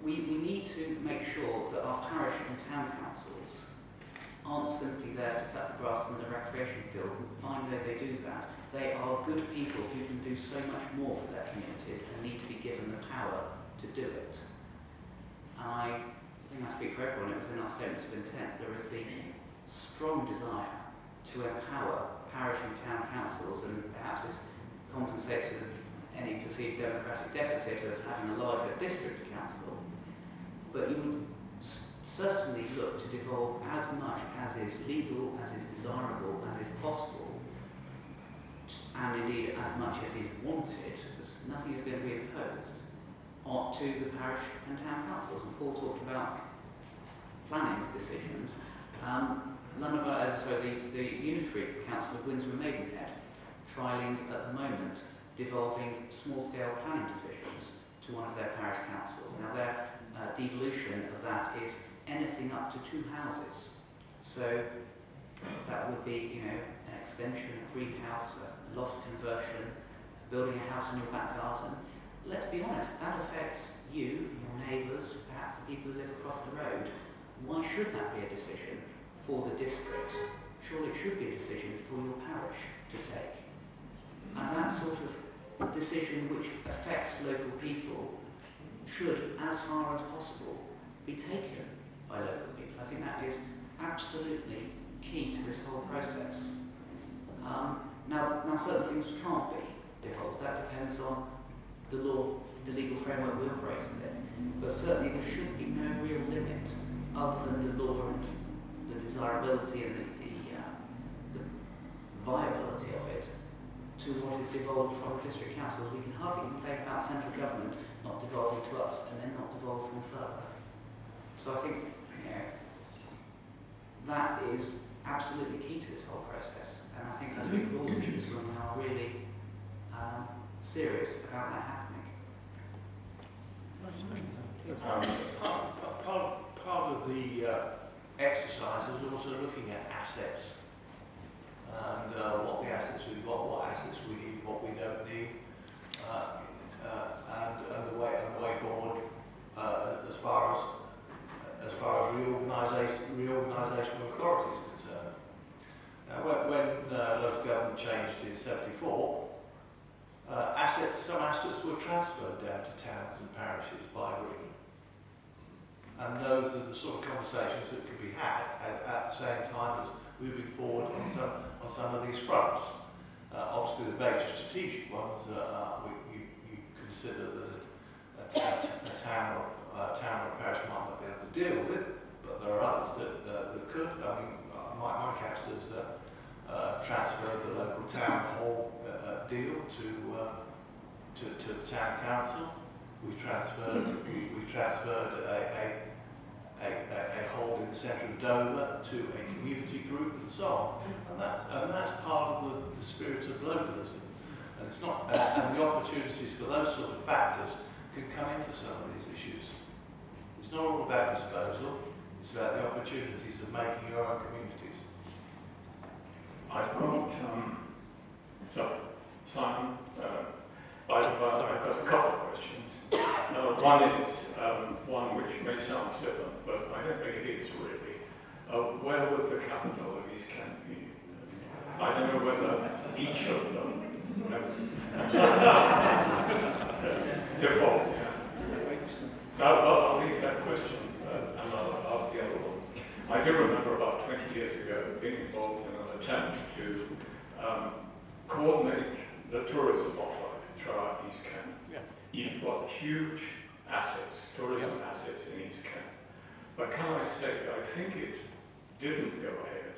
need to make sure that our parish and town councils aren't simply there to cut the grass in the recreation field. Fine though they do that, they are good people who can do so much more for their communities and need to be given the power to do it. And I think I speak for everyone, it was in our statements of intent, there is the strong desire to empower parish and town councils, and perhaps this compensates for any perceived democratic deficit of having a larger district council, but you would certainly look to devolve as much as is legal, as is desirable, as is possible, and indeed as much as is wanted, because nothing is going to be imposed, to the parish and town councils. And Paul talked about planning decisions. The Unitary Council of Windsor and Maidenhead, trialling at the moment, devolving small-scale planning decisions to one of their parish councils. Now their devolution of that is anything up to 2 houses. So that would be, an extension, a greenhouse, a loft conversion, building a house in your back garden. Let's be honest, that affects you, your neighbours, perhaps the people who live across the road. Why should that be a decision for the district? Surely it should be a decision for your parish to take. And that sort of decision which affects local people should, as far as possible, be taken by local people. I think that is absolutely key to this whole process. Now certain things can't be devolved. That depends on the law, the legal framework we operate in. But certainly there should be no real limit other than the law and the desirability and the viability of it to what is devolved from district councils. We can hardly complain about central government not devolving to us and then not devolving further. So I think that is absolutely key to this whole process. And I think as we all in this room are really serious about that happening. Part of the exercise is also looking at assets and what the assets we've got, what assets we need, what we don't need, and the way forward as far as reorganisation of authority is concerned. Now, when local government changed in '74, some assets were transferred down to towns and parishes by agreement. And those are the sort of conversations that could be had at the same time as moving forward on some of these fronts. Obviously, the major strategic ones, you consider that a town or a parish might not be able to deal with, but there are others that could. I mean, my councillors transferred the local town hall deal to the town council. We transferred a hold in the centre of Dover to a community group and so on, and that's part of the spirit of localism. And it's not, and the opportunities for those sort of factors can come into some of these issues. It's not all about disposal; it's about the opportunities of making your own communities. I've got Simon. I've got a couple of questions. One is one which may sound flippant, but I don't think it is really. Where would the capital of East Kent be? I don't know whether each of them default. I'll leave that question and I'll ask the other one. I do remember about 20 years ago being involved in an attempt to coordinate the tourism offer throughout East Kent. Yeah. You've got huge assets, tourism assets in East Kent. But can I say, I think it didn't go ahead.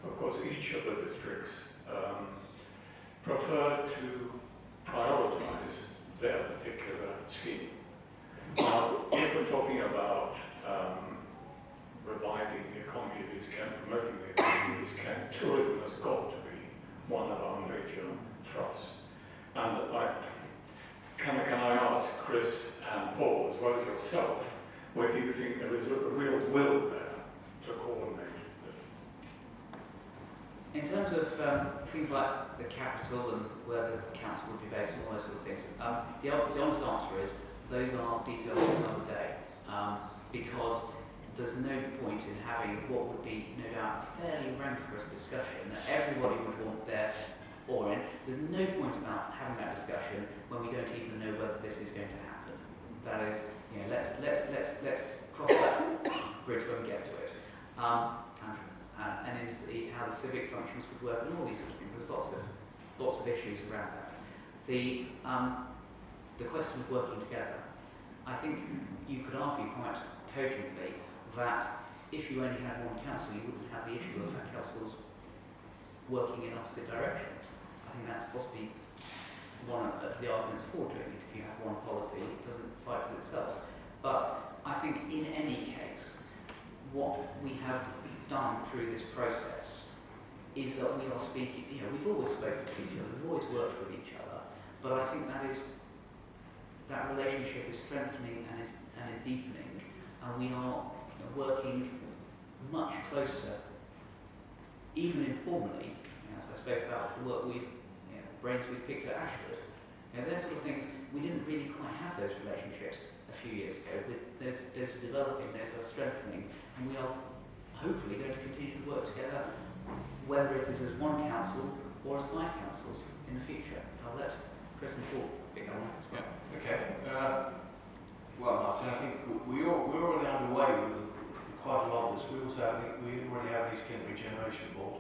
Of course, each of the districts preferred to prioritise their particular scheme. Now, if we're talking about reviving the economy of East Kent, promoting the economy of East Kent, tourism has got to be one of our major thrusts. And can I ask Chris and Paul, as well as yourself, whether you think there is a real will there to coordinate this? In terms of things like the capital and where the council would be based and all those sort of things, the honest answer is those are details for another day, because there's no point in having what would be no doubt a fairly rancorous discussion that everybody would want their oar in. There's no point about having that discussion when we don't even know whether this is going to happen. That is, you know, let's cross that bridge when we get to it. And indeed how the civic functions would work and all these sorts of things. There's lots of issues around that. The question of working together, I think you could argue quite cogently that if you only had one council, you wouldn't have the issue of councils working in opposite directions. I think that's possibly one of the arguments for doing it. If you have one polity, it doesn't fight with itself. But I think in any case, what we have done through this process is that we are speaking, you know, we've always spoken to each other, we've always worked with each other, but I think that relationship is strengthening and is deepening, and we are working much closer, even informally, as I spoke about the work the brains we've picked at Ashford. You know, those sort of things, we didn't really quite have those relationships a few years ago. There's a developing, there's a strengthening, and we are hopefully going to continue to work together, whether it is as one council or as 5 councils in the future. I'll let Chris and Paul pick on that as well. Yeah. Okay. Well, Martin, I think we're already underway with quite a lot of this. We also already have the East Canterbury Generation Board,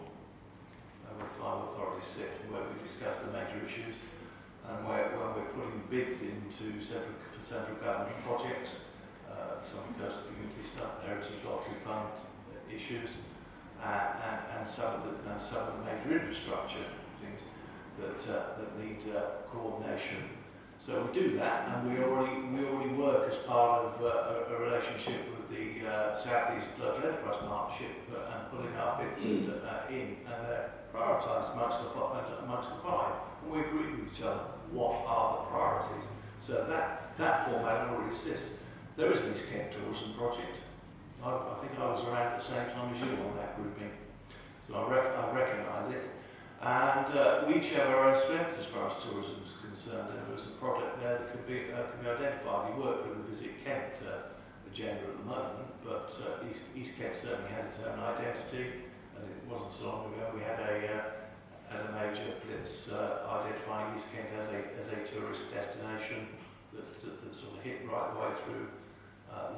where 5 authorities sit, where we discuss the major issues, and where we're putting bids into central government projects, some of the coastal community stuff, heritage lottery fund issues, and some of the major infrastructure things that need coordination. So we do that, and we already work as part of a relationship with the South East Local Enterprise Partnership and putting our bids in, and they're prioritised amongst the 5. And we agree with each other what are the priorities. So that format already exists. There is an East Kent Tourism Project. I think I was around at the same time as you on that grouping, so I recognise it. And we each have our own strengths as far as tourism is concerned, and there's a project there that could be identified. We work through the Visit Kent agenda at the moment, but East Kent certainly has its own identity, and it wasn't so long ago we had a major blitz identifying East Kent as a tourist destination that sort of hit right the way through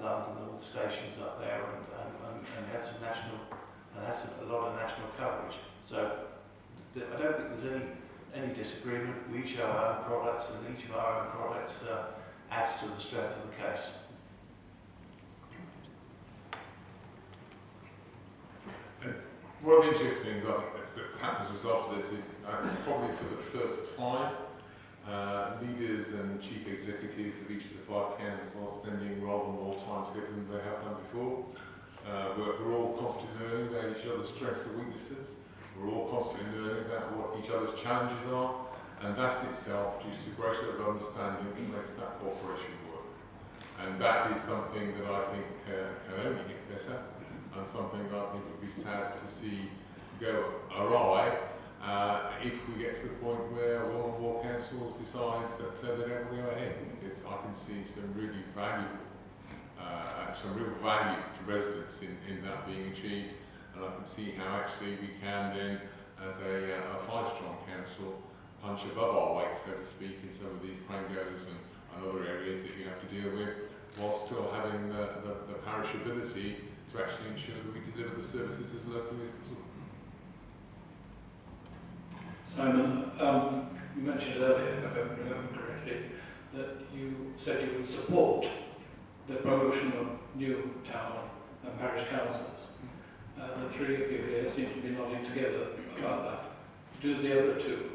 London, all the stations up there, and had some national, and had a lot of national coverage. So I don't think there's any disagreement. We each have our own products, and each of our own products adds to the strength of the case. And one of the interesting things I think that's happened as a result of this is probably for the first time, leaders and chief executives of each of the 5 councils are spending rather more time together than they have done before. We're all constantly learning about each other's strengths and weaknesses. We're all constantly learning about what each other's challenges are, and that in itself produces a great level of understanding that makes that cooperation work. And that is something that I think can only get better, and something that I think would be sad to see go awry if we get to the point where one or more councils decides that they don't want to go ahead, because I can see some really valuable, some real value to residents in that being achieved. And I can see how actually we can then, as a 5-strong council, punch above our weight, so to speak, in some of these prangos and other areas that you have to deal with, while still having the parish ability to actually ensure that we deliver the services as locally as possible. Simon, you mentioned earlier, if I remember correctly, that you said you would support the promotion of new town and parish councils. The 3 of you here seem to be nodding together about that. Do the other 2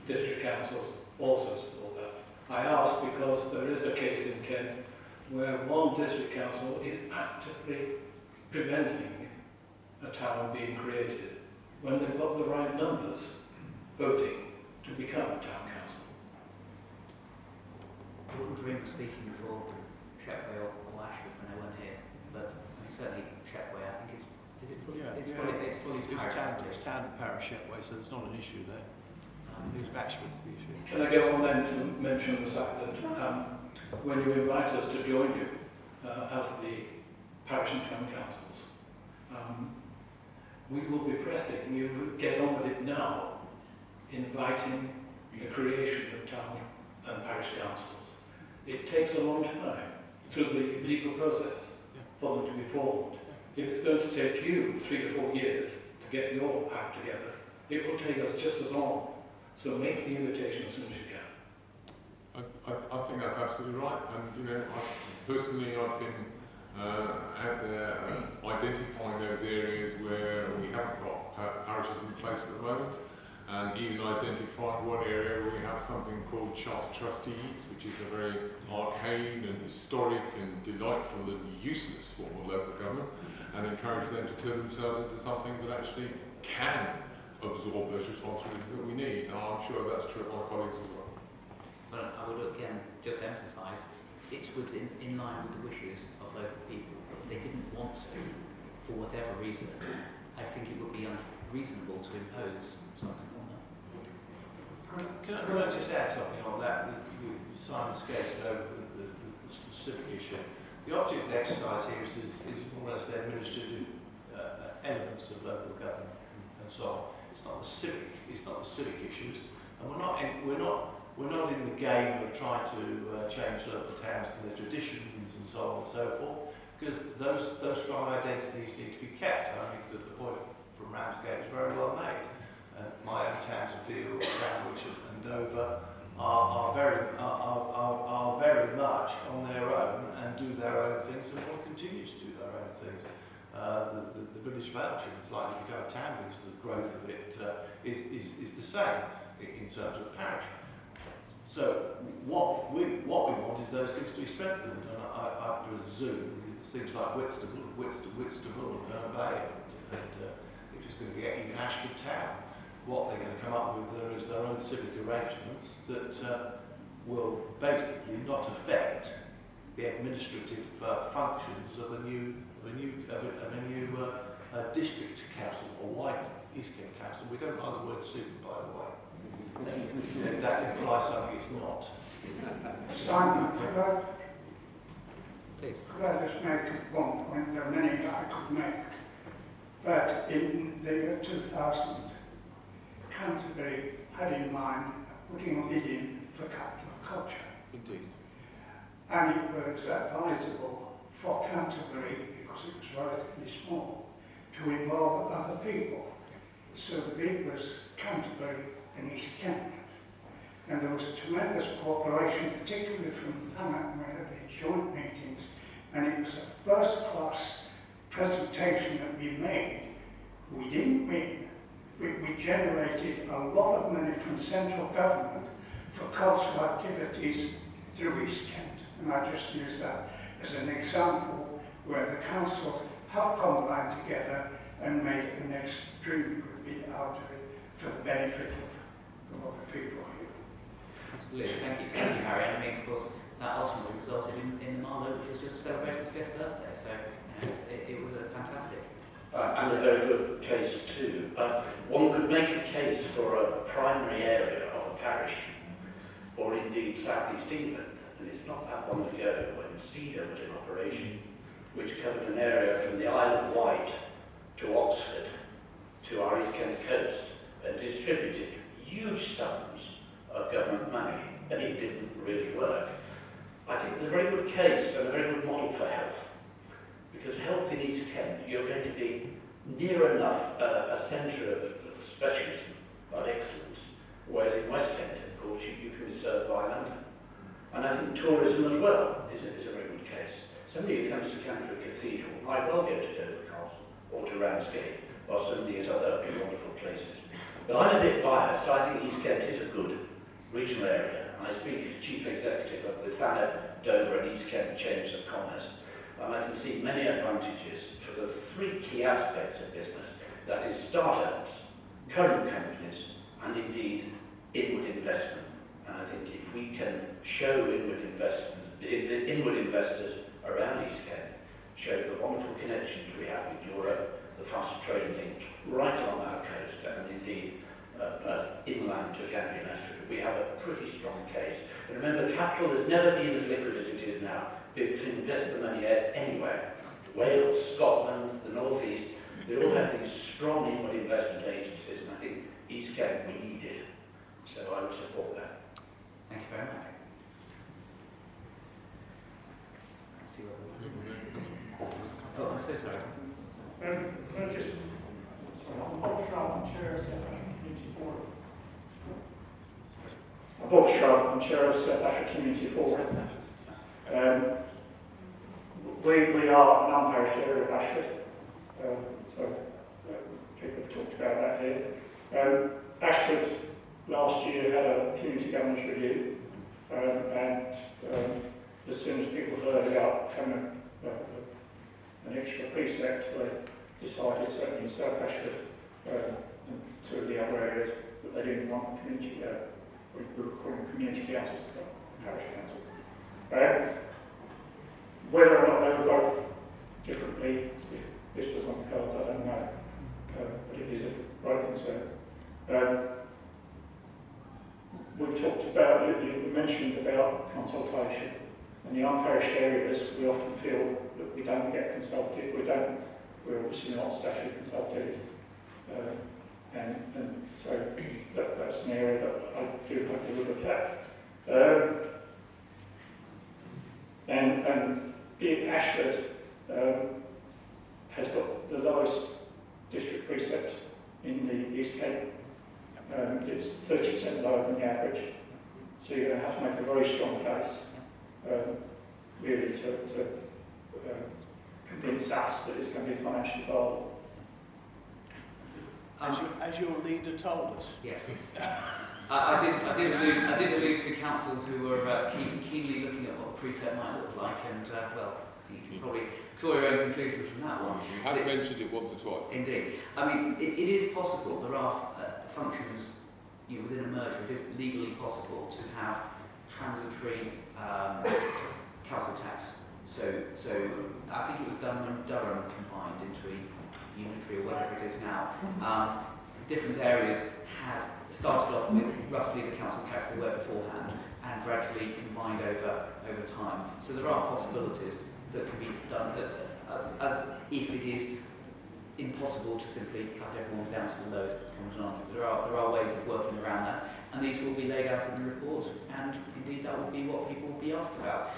district councils also support that? I ask because there is a case in Kent where one district council is actively preventing a town being created when they've got the right numbers voting to become a town council. I wouldn't dream of speaking for Chetway or Ashford when I went here, but certainly Chetway, I think it's fully It's town and parish Chetway, so there's not an issue there. It's Ashford's the issue. Can I go on then to mention the fact that when you invite us to join you as the parish and town councils. We will be pressing, we will get on with it now, inviting the creation of town and parish councils. It takes a long time through the legal process for them to be formed. If it's going to take you 3 to 4 years to get your act together, it will take us just as long. So make the invitation as soon as you can. I think that's absolutely right. And you know, personally, I've been out there identifying those areas where we haven't got parishes in place at the moment, and even identifying one area where we have something called charter trustees, which is a very arcane and historic and delightful and useless form of local government, and encourage them to turn themselves into something that actually can absorb those responsibilities that we need. And I'm sure that's true of my colleagues as well. But I would again just emphasise, it's in line with the wishes of local people. If they didn't want to, for whatever reason, I think it would be unreasonable to impose something on them. Can I just add something on that? Simon skated over the specific issue. The object of the exercise here is more or less the administrative elements of local government and so on. It's not the civic issues, and we're not in the game of trying to change local towns and their traditions and so on and so forth, because those strong identities need to be kept. I think that the point from Ramsgate is very well made. My own towns of Deal, Sandwich and Dover are very much on their own and do their own things and want to continue to do their own things. The village of Elsham is likely to become a town because the growth of it is the same in terms of parish. So what we want is those things to be strengthened, and I presume things like Whitstable and Herne Bay, and if it's going to get even Ashford Town, what they're going to come up with there is their own civic arrangements that will basically not affect the administrative functions of a new district council, or like East Kent Council. We don't like the word super, by the way. That implies something it's not. Simon, Please. could I just make one point? There are many that I could make. But in the year 2000, Canterbury had in mind putting a bid in for capital of culture. Indeed. And it was advisable for Canterbury, because it was relatively small, to involve other people. So the bid was Canterbury and East Kent. And there was tremendous cooperation, particularly from Thanet, where there had been joint meetings, and it was a first-class presentation that we made. We didn't win. We generated a lot of money from central government for cultural activities through East Kent. And I just use that as an example where the councils have combined together and made an extremely good bid out of it for the benefit of a lot of people here. Absolutely, thank you, Harry. And I mean, of course, that ultimately resulted in the Marlow, which was just celebrated its 5th birthday. So you know, it was a fantastic. And a very good case too. One could make a case for a primary area of a parish, or indeed South East England. And it's not that long ago when Cedar was in operation, which covered an area from the Isle of Wight to Oxford to our East Kent coast, and distributed huge sums of government money, and it didn't really work. I think it's a very good case and a very good model for health. Because health in East Kent, you're going to be near enough a centre of specialism, of excellence, whereas in West Kent, of course, you can be served by London. And I think tourism as well is a very good case. Somebody who comes to Canterbury Cathedral might well go to Dover Castle or to Ramsgate or some of these other wonderful places. But I'm a bit biased. I think East Kent is a good regional area. And I speak as Chief Executive of the Thanet, Dover and East Kent Chambers of Commerce. And I can see many advantages for the 3 key aspects of business, that is startups, current companies, and indeed inward investment. And I think if we can show inward investors around East Kent, show the wonderful connections we have with Europe, the fast train link right along our coast, and indeed inland to Canterbury and Ashford, we have a pretty strong case. And remember, capital has never been as liquid as it is now. People can invest the money anywhere, Wales, Scotland, the North East, they all have these strong inward investment agencies, and I think East Kent, we need it. So I would support that. Thank you very much. Let's see what oh, I'm so sorry. I'm Bob Schraub, I'm Chair of South African Community Forum. Bob Schraub, I'm Chair of South African Community Forum. We are an unparished area of Ashford, so people have talked about that here. Ashford last year had a community governance review, and as soon as people heard about having an extra precept, they decided, certainly in South Ashford and two of the other areas, that they didn't want community, we were calling community councils, parish council. Whether or not they would vote differently if this was on the cards, I don't know, but it is a right concern. We've talked about, you mentioned about consultation, and the unparished areas, we often feel that we don't get consulted, we're obviously not statutory consulted, and so that's an area that I do hope we will look at. And being Ashford has got the lowest district precept in the East Cape. It's 30% lower than the average, so you're going to have to make a very strong case, really, to convince us that it's going to be financially viable. As your leader told us. Yes. I did allude to councils who were keenly looking at what a precept might look like, and well, you can probably draw your own conclusions from that one. You have mentioned it once or twice. Indeed. I mean, it is possible. There are functions, within a merger. It is legally possible to have transitory council tax. So I think it was done when Durham combined into a unitary or whatever it is now. Different areas had started off with roughly the council tax they were beforehand and gradually combined over time. So there are possibilities that can be done if it is impossible to simply cut everyone's down to the lowest common denominator. There are ways of working around that, and these will be laid out in the report, and indeed that will be what people will be asked about.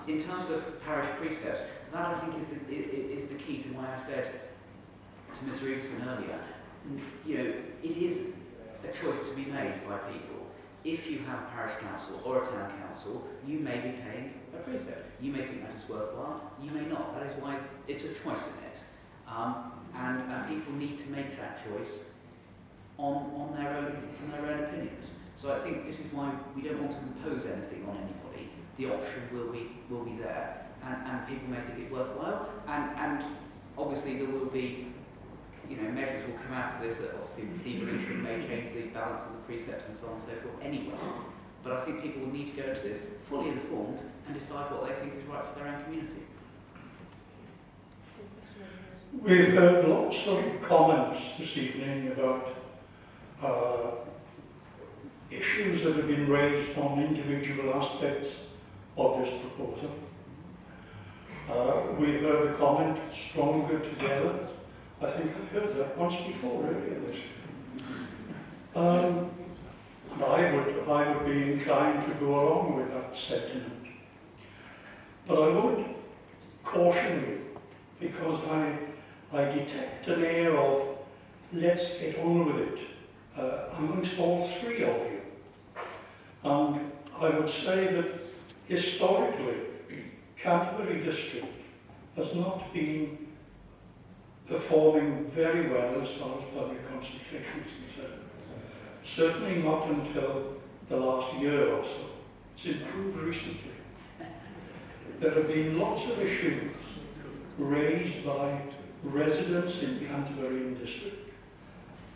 In terms of parish precepts, that I think is the key to why I said to Mr. Everson earlier, it is a choice to be made by people. If you have a parish council or a town council, you may be paying a precept. You may think that is worthwhile, you may not. That is why it's a choice in it. And people need to make that choice on their own, from their own opinions. So I think this is why we don't want to impose anything on anybody. The option will be there, and people may think it worthwhile. And obviously there will be, measures will come out of this. That obviously devolution may change the balance of the precepts and so on and so forth anyway. But I think people will need to go into this fully informed and decide what they think is right for their own community. We've heard lots of comments this evening about issues that have been raised on individual aspects of this proposal. We've heard the comment, stronger together. I think I've heard that once before earlier this year. And I would be inclined to go along with that sentiment. But I would caution you, because I detect an air of let's get on with it amongst all three of you. And I would say that historically, Canterbury district has not been performing very well as far as public consultation is concerned. Certainly not until the last year or so. It's improved recently. There have been lots of issues raised by residents in Canterbury district.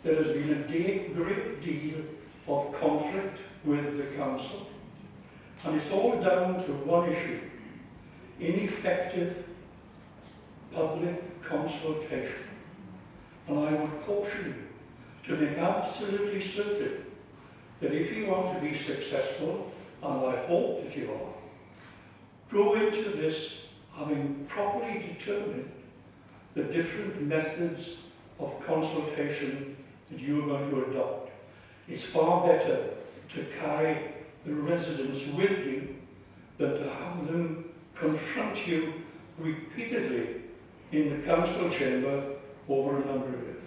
There has been a great deal of conflict with the council, and it's all down to one issue: ineffective public consultation. And I would caution you to make absolutely certain that if you want to be successful, and I hope that you are, go into this having properly determined the different methods of consultation that you are going to adopt. It's far better to carry the residents with you than to have them confront you repeatedly in the council chamber over a number of years.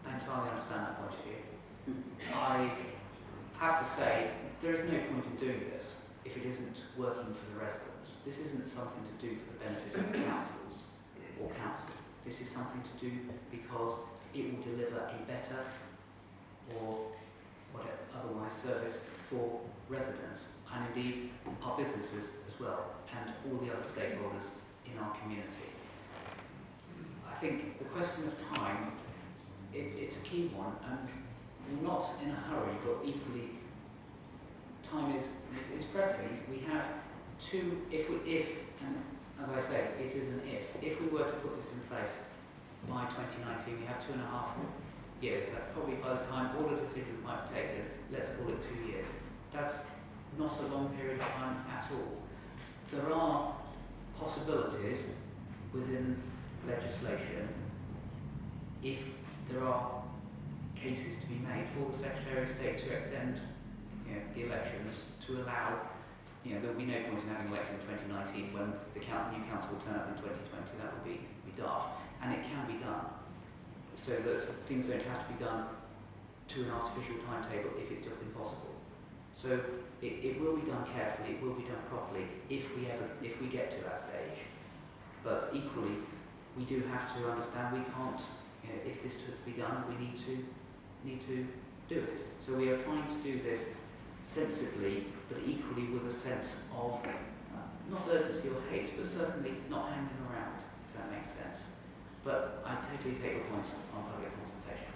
I entirely understand that point of view. I have to say, there is no point in doing this if it isn't working for the residents. This isn't something to do for the benefit of the councils or council. This is something to do because it will deliver a better or whatever otherwise service for residents and indeed our businesses as well and all the other stakeholders in our community. I think the question of time, it's a key one, and we're not in a hurry, but equally time is pressing. We have and as I say, it is an if we were to put this in place by 2019, we have 2.5 years. That's probably by the time all the decisions might be taken, let's call it 2 years. That's not a long period of time at all. There are possibilities within legislation if there are cases to be made for the Secretary of State to extend the elections to allow, there will be no point in having elections in 2019 when the new council will turn up in 2020. That would be daft. And it can be done so that things don't have to be done to an artificial timetable if it's just impossible. So it will be done carefully, it will be done properly if we get to that stage. But equally, we do have to understand we can't, if this to be done, we need to do it. So we are trying to do this sensibly, but equally with a sense of not urgency or haste, but certainly not hanging around, if that makes sense. But I totally take your points on public consultation.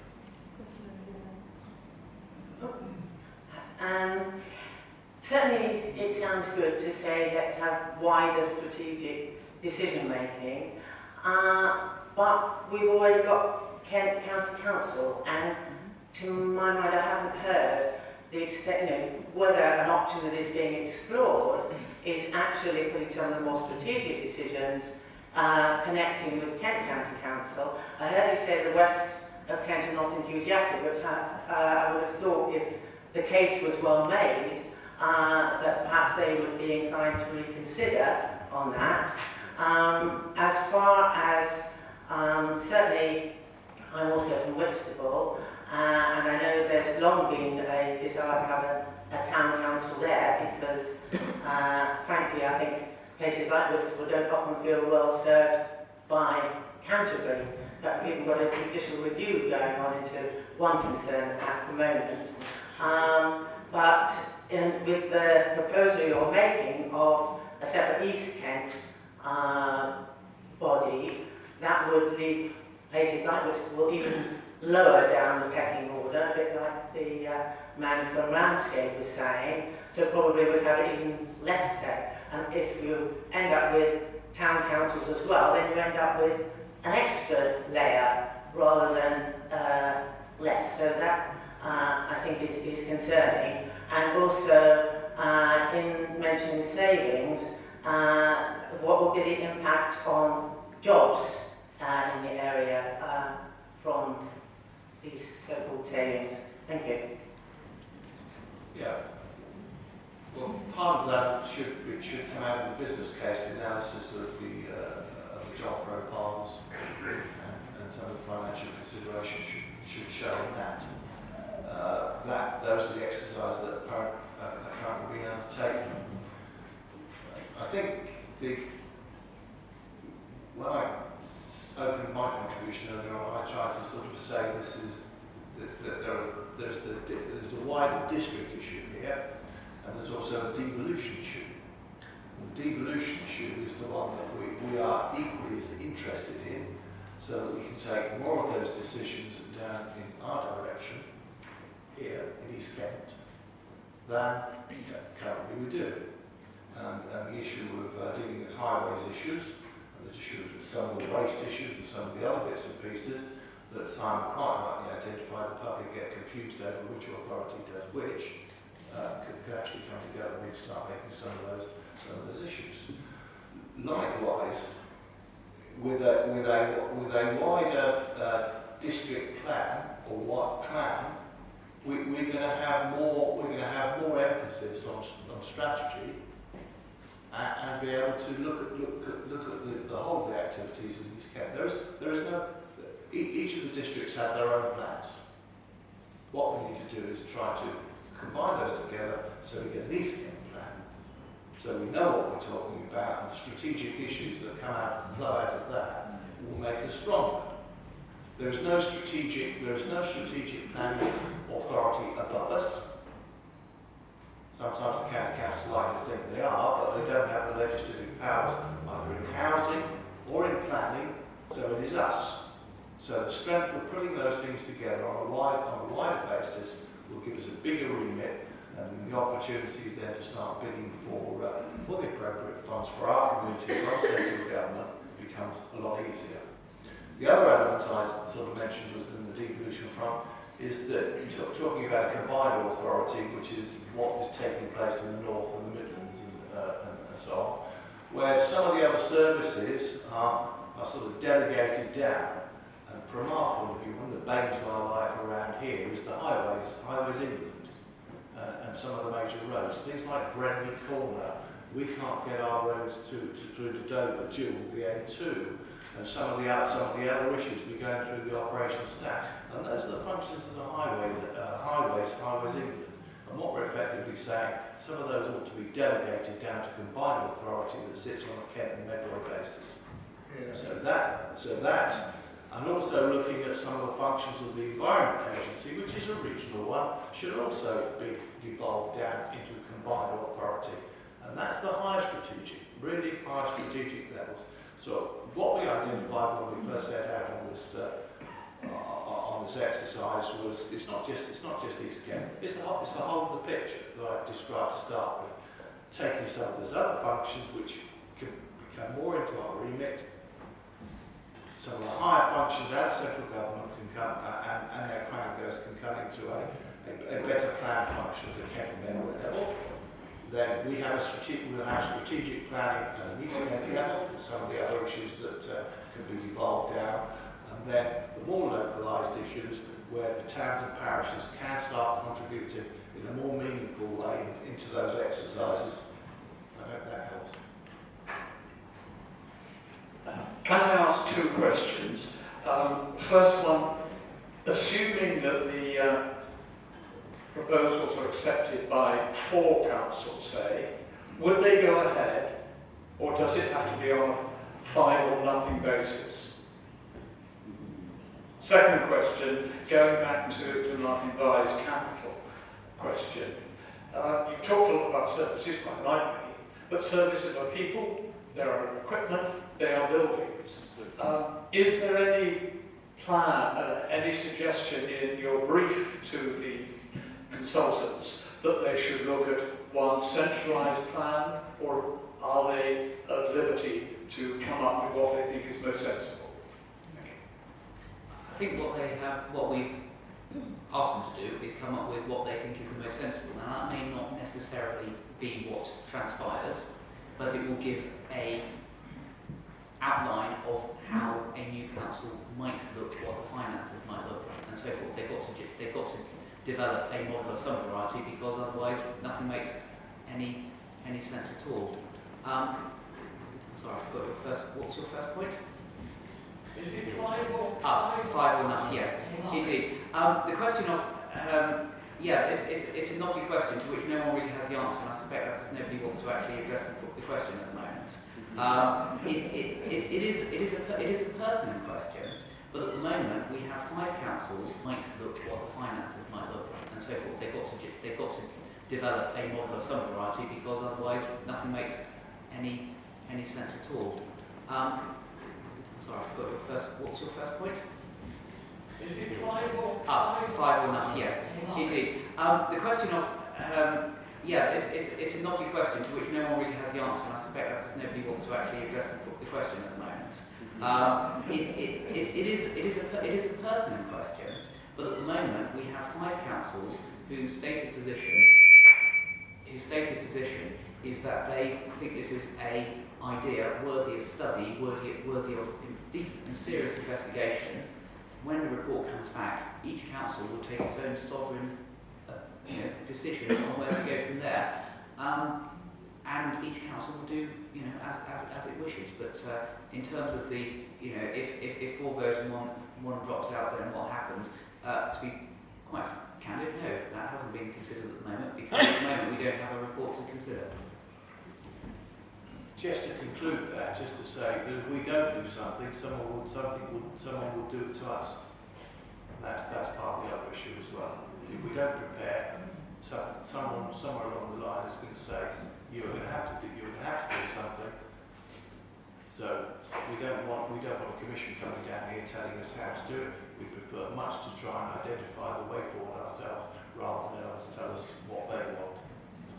Certainly it sounds good to say let's have wider strategic decision making, but we've already got Kent County Council, and to my mind I haven't heard the extent, whether an option that is being explored is actually putting some of the more strategic decisions connecting with Kent County Council. I heard you say the west of Kent are not enthusiastic, but I would have thought if the case was well made, that perhaps they would be inclined to reconsider on that. As far as, certainly, I'm also from Whitstable, and I know there's long been a desire to have a town council there because, frankly, I think places like Whitstable don't often feel well served by Canterbury. In fact, we've even got a judicial review going on into one concern at the moment. But with the proposal you're making of a separate East Kent body, that would leave places like Whitstable even lower down the pecking order, a bit like the man from Ramsgate was saying, so probably would have even less say. And if you end up with town councils as well, then you end up with an extra layer rather than less. So that I think is concerning. And also, in mentioning savings, what will be the impact on jobs in the area from these so-called savings? Thank you. Yeah. Well, part of that should come out of the business case analysis of the job profiles, and some of the financial considerations should show in that. Those are the exercises that are currently being undertaken. I think when I opened my contribution earlier on, I tried to sort of say there's a wider district issue here, and there's also a devolution issue. And the devolution issue is the one that we are equally as interested in, so that we can take more of those decisions down in our direction, here in East Kent, than currently we do. And the issue of dealing with highways issues, and the issue of some of the waste issues and some of the other bits and pieces that Simon quite rightly identified, the public get confused over which authority does which. could actually come together and start making some of those issues. Likewise, with a wider district plan or white plan, we're going to have more emphasis on strategy and be able to look at the whole of the activities in these camps. There is no. Each of the districts have their own plans. What we need to do is try to combine those together so we get an East Kent plan, so we know what we're talking about, and the strategic issues that come out and flow out of that will make us stronger. There is no strategic planning authority above us. Sometimes the county council like to think they are, but they don't have the legislative powers either in housing or in planning, so it is us. So the strength of putting those things together on a wider basis will give us a bigger remit, and the opportunities then to start bidding for the appropriate funds for our community, for our central government, becomes a lot easier. The other element I sort of mentioned was in the devolution front, is that talking about a combined authority, which is what is taking place in the north and the Midlands and so on, where some of the other services are sort of delegated down. And from our point of view, one of the banes of our life around here is the highways England, and some of the major roads. Things like Brenley Corner, we can't get our roads through to Dover, dual the A2, and some of the other issues we're going through the operation stack. And those are the functions of the highways England. And what we're effectively saying, some of those ought to be delegated down to combined authority that sits on a Kent and Medway basis. Yeah. So that, and also looking at some of the functions of the Environment Agency, which is a regional one, should also be devolved down into a combined authority. And that's the high strategic, really high strategic levels. So what we identified when we first set out on this exercise was it's not just East Kent, it's the whole of the picture that I've described to start with. Taking some of those other functions which can become more into our remit. Some of the higher functions out of central government can come, and their plan goes, can come into a better plan function at the Kent and Medway level. Then we have we'll have strategic planning at an East Kent level, and some of the other issues that can be devolved down. And then the more localised issues where the towns and parishes can start contributing in a more meaningful way into those exercises. I hope that helps. Can I ask two questions? First one, assuming that the proposals are accepted by 4 councils, say, would they go ahead, or does it have to be on a 5 or nothing basis? Second question, going back to Martin Bye's capital question. You've talked a lot about services, quite rightly, but services are people, there are equipment, they are buildings. Is there any plan, any suggestion in your brief to the consultants that they should look at one centralised plan, or are they at liberty to come up with what they think is most sensible? I think what we've asked them to do is come up with what they think is the most sensible. Now that may not necessarily be what transpires, but it will give a outline of how a new council might look, what the finances might look, and so forth. They've got to develop a model of some variety, because otherwise nothing makes any sense at all. Sorry, I forgot your first. What's your first point? Is it 5 or 5 or nothing? Yes, indeed. The question of it's a knotty question to which no one really has the answer, and I suspect that because nobody wants to actually address the question at the moment. It is a pertinent question, but at the moment we have 5 councils might look what the finances might look, and so forth. They've got to develop a model of some variety, because otherwise nothing makes any sense at all. Sorry, I forgot your first. What's your first point? Is it 5 or 5 or nothing? Yes, indeed. The question of it's a knotty question to which no one really has the answer, and I suspect that because nobody wants to actually address the question at the moment. It is a pertinent question, but at the moment we have 5 councils whose stated position his stated position is that they think this is an idea worthy of study, worthy of deep and serious investigation. When the report comes back, each council will take its own sovereign decision on where to go from there. And each council will do, as it wishes. But in terms of the, if 4 vote and one drops out, then what happens? To be quite candid, no, that hasn't been considered at the moment, because at the moment we don't have a report to consider. Just to conclude that, just to say that if we don't do something, someone will do it to us. And that's part of the other issue as well. If we don't prepare, someone somewhere along the line is going to say, you're going to have to do something. So we don't want a commission coming down here telling us how to do it. We prefer much to try and identify the way forward ourselves, rather than others tell us what they want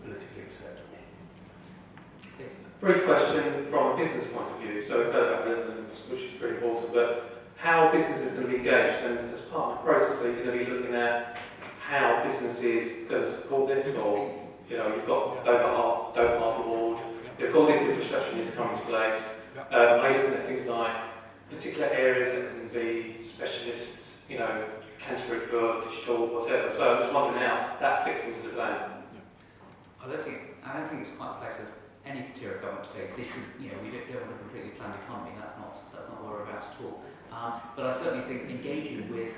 politically acceptable. Brief question from a business point of view. So we've heard about residents, which is pretty important, but how business is going to be engaged, and as part of the process, are you going to be looking at how business is going to support this, or you've got Dover Harbour Board, you've got all this infrastructure needs to come into place. Are you looking at things like particular areas that can be specialists, Canterbury for digital, whatever? So I'm just wondering how that fits into the plan. I don't think it's quite a place of any tier of government to say this should, we don't want a completely planned economy. That's not what we're about at all. But I certainly think engaging with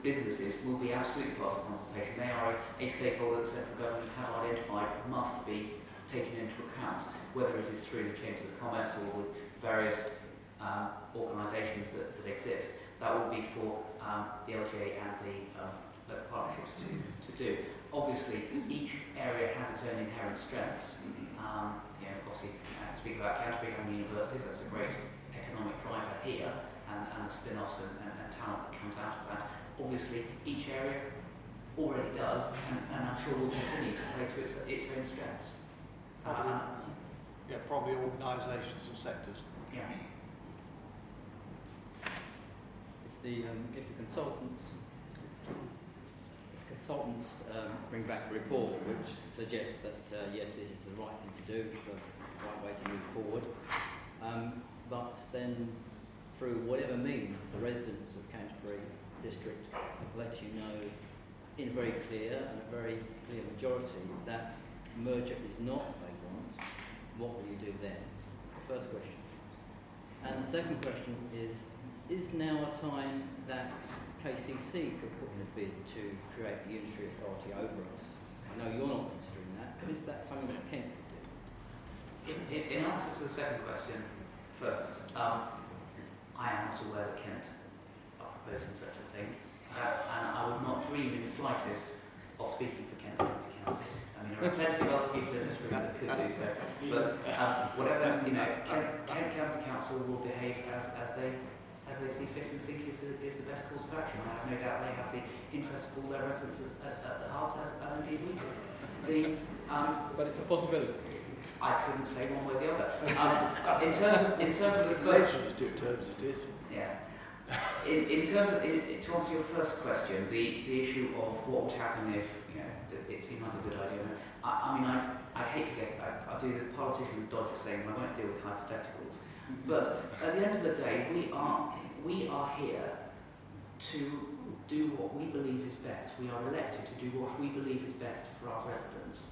businesses will be absolutely part of the consultation. They are a stakeholder that central government have identified must be taken into account, whether it is through the chambers of commerce or the various organisations that exist. That will be for the LGA and the local partnerships to do. Obviously, each area has its own inherent strengths. Obviously, speaking about Canterbury having universities, that's a great economic driver here, and the spin-offs and talent that comes out of that. Obviously, each area already does, and I'm sure will continue to play to its own strengths. Probably organisations and sectors. Yeah. If the consultants bring back a report which suggests that yes, this is the right thing to do, it's the right way to move forward, but then through whatever means the residents of Canterbury district let you know in a very clear and a very clear majority that merger is not what they want, what will you do then? The first question. And the second question is now a time that KCC could put in a bid to create the unitary authority over us? I know you're not considering that, but is that something that Kent could do? In answer to the second question first, I am not aware that Kent are proposing such a thing, and I would not dream in the slightest of speaking for Kent County Council. I mean, there are plenty of other people in this room that could do so, but whatever, Kent County Council will behave as they see fit and think is the best course of action. I have no doubt they have the interests of all their residents at the heart, as indeed we do. But it's a possibility. I couldn't say one way or the other. In terms of the first, yes. In terms of to answer your first question, the issue of what would happen if it seemed like a good idea. I'd hate to get. I do the politicians' dodge of saying I won't deal with hypotheticals. But at the end of the day, we are here to do what we believe is best. We are elected to do what we believe is best for our residents,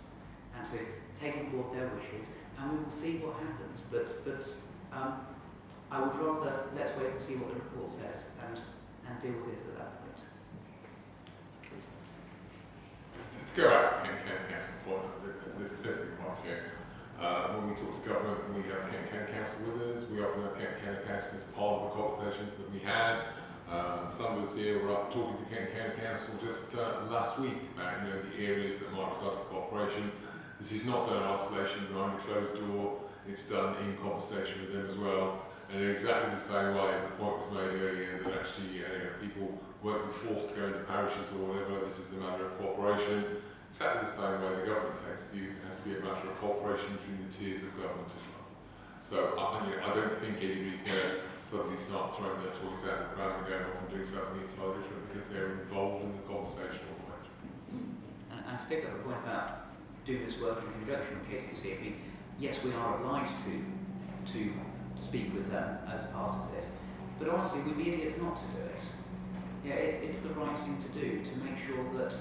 and to take on board their wishes, and we will see what happens. But I would rather let's wait and see what the report says and deal with it at that point. To go back to Kent County Council point, let's be quite clear. When we talk to government, we have Kent County Council with us. We often have Kent County Council as part of the conversations that we had. Some of us here were up talking to Kent County Council just last week about the areas that might result in cooperation. This is not done in isolation behind a closed door. It's done in conversation with them as well. And in exactly the same way as the point was made earlier that actually people won't be forced to go into parishes or whatever. This is a matter of cooperation. Exactly the same way the government takes the view, it has to be a matter of cooperation between the tiers of government as well. So I don't think anybody's going to suddenly start throwing their toys out of the pram and going off and doing something entirely different, because they're involved in the conversation all the way through. And to pick up the point about doing this work in conjunction with KCC, I mean, yes, we are obliged to speak with them as part of this, but honestly, we'd be idiots not to do it. Yeah, it's the right thing to do, to make sure that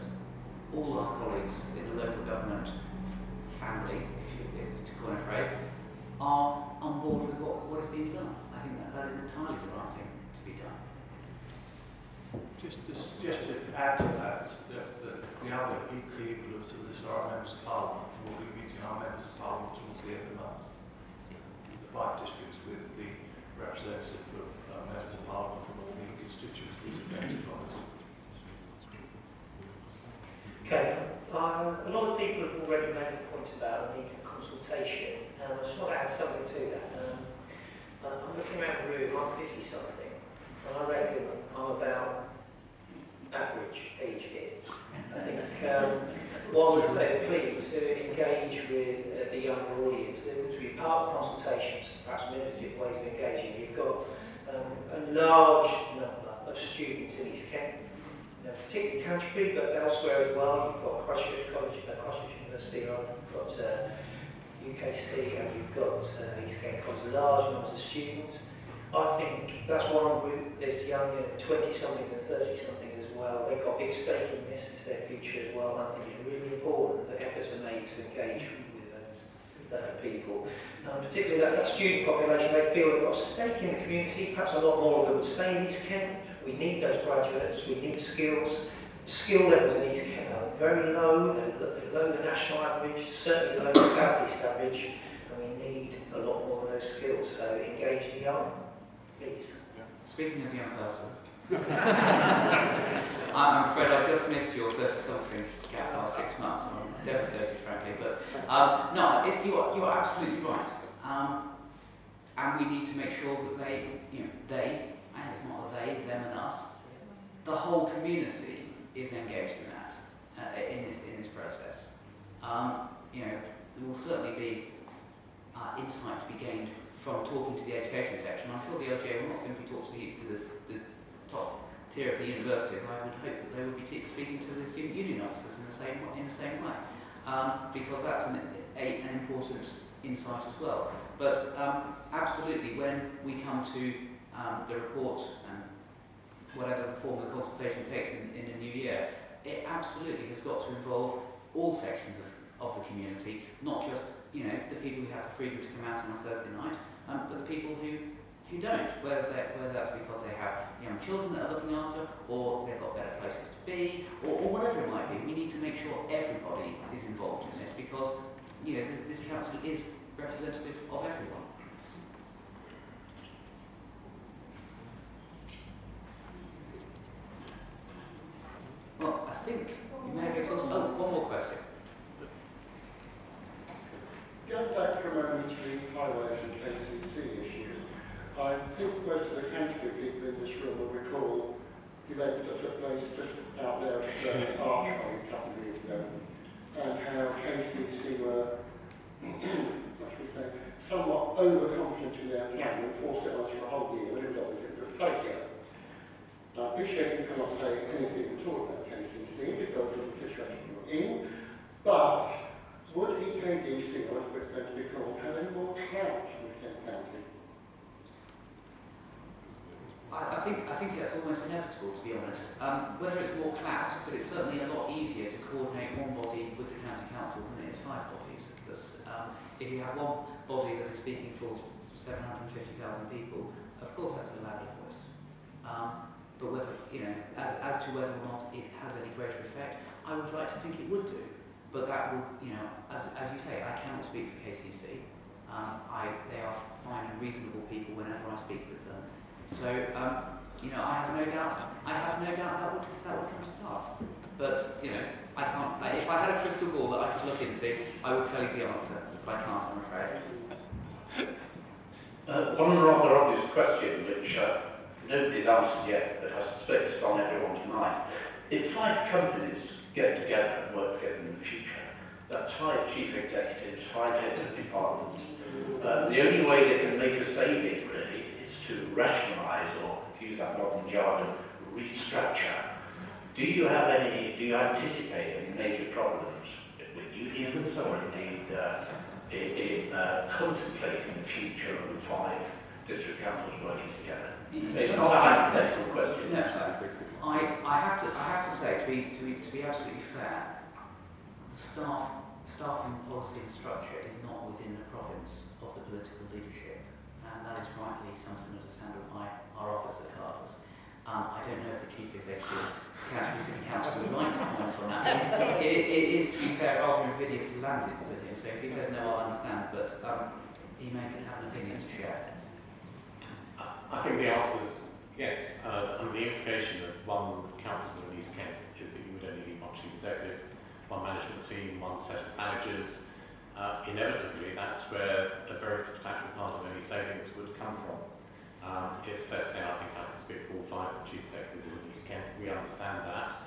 all our colleagues in the local government family, if to coin a phrase, are on board with what is being done. I think that is entirely the right thing to be done. Just to add to that, the other key people of our members of Parliament will be meeting our members of Parliament towards the end of the month. The 5 districts with the representative of members of Parliament from all the constituencies affected by this. Okay, a lot of people have already made the point about the need for consultation, and I just want to add something to that. I'm looking around the room, I'm 50 something, and I reckon I'm about average age here. I think one would say plea to engage with the younger audience. There would be part of consultations, perhaps limited ways of engaging. You've got a large number of students in East Kent, particularly Canterbury, but elsewhere as well. You've got Christchurch College, Christchurch University, you've got UKC, and you've got East Kent College, large numbers of students. I think that's one group, this young 20-somethings and 30-somethings as well. They've got a big stake in this, it's their future as well, and I think it's really important that efforts are made to engage with those people. Particularly that student population, they feel they've got a stake in the community, perhaps a lot more of them would stay in East Kent. We need those graduates, we need skills. Skill levels in East Kent are very low, they're below the national average, certainly below the South East average, and we need a lot more of those skills, so engage the young, please. Speaking as a young person, I'm afraid I just missed your 30-something gap by 6 months. I'm devastated, frankly, but no, you are absolutely right. And we need to make sure that they, and it's not a they, them and us, the whole community is engaged in that, in this process. There will certainly be insight to be gained from talking to the education section. I'm sure the LGA will not simply talk to the top tier of the universities. I would hope that they would be speaking to the student union officers in the same way, because that's an important insight as well. But absolutely, when we come to the report and whatever the form the consultation takes in the new year, it absolutely has got to involve all sections of the community, not just the people who have the freedom to come out on a Thursday night, but the people who don't, whether that's because they have young children that are looking after, or they've got better places to be, or whatever it might be. We need to make sure everybody is involved in this, because this council is representative of everyone. Well, I think you may have exhausted. Oh, one more question. Going back for a moment to the highways and KCC issues, I think most of the Canterbury people in this room will recall events that took place just out there at Archway a couple of years ago, and how KCC were, what should we say, somewhat overconfident in their plan and forced it on us for a whole year, when it was obviously a failure. Now, I appreciate you cannot say anything at all about KCC because of the situation you're in, but would EKDC, or whatever it's going to be called, have any more clout with Kent County? I think it's almost inevitable, to be honest. Whether it's more clout, but it's certainly a lot easier to coordinate one body with the county council than it is 5 bodies. Because if you have one body that is speaking for 750,000 people, of course that's a louder voice. But whether, as to whether or not it has any greater effect, I would like to think it would do. But that would, as you say, I cannot speak for KCC. They are fine and reasonable people whenever I speak with them. So, I have no doubt that would come to pass. But, I can't. If I had a crystal ball that I could look into, I would tell you the answer. But I can't, I'm afraid. One rather obvious question, which nobody's answered yet, but I suspect it's on everyone's mind. If 5 companies get together and work together in the future, that's 5 chief executives, 5 heads of departments. The only way they can make a saving, really, is to rationalise, or to use that modern jargon, restructure Do you anticipate any major problems with unions or indeed in contemplating the future of the 5 district councils working together? It's not a hypothetical question. No, I have to say, to be absolutely fair, the staffing policy and structure is not within the province of the political leadership, and that is rightly something that is handled by our office at Carters. I don't know if the Chief Executive of Canterbury City Council would like to comment on that. It is, to be fair, rather invidious to land it with him, so if he says no, I'll understand, but he may have an opinion to share. I think the answer is yes. And the implication of one council in East Kent is that you would only need one chief executive, one management team, one set of managers. Inevitably, that's where a very substantial part of any savings would come from. It's fair to say, I think I can speak for all 5 chief executives in East Kent. We understand that.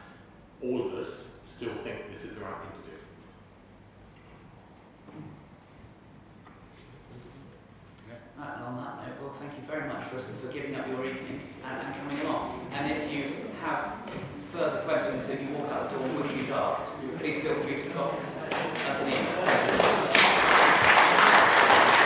All of us still think this is the right thing to do. And on that note, well, thank you very much for giving up your evening and coming along. And if you have further questions and you walk out the door and wish you'd asked, please feel free to drop us an email.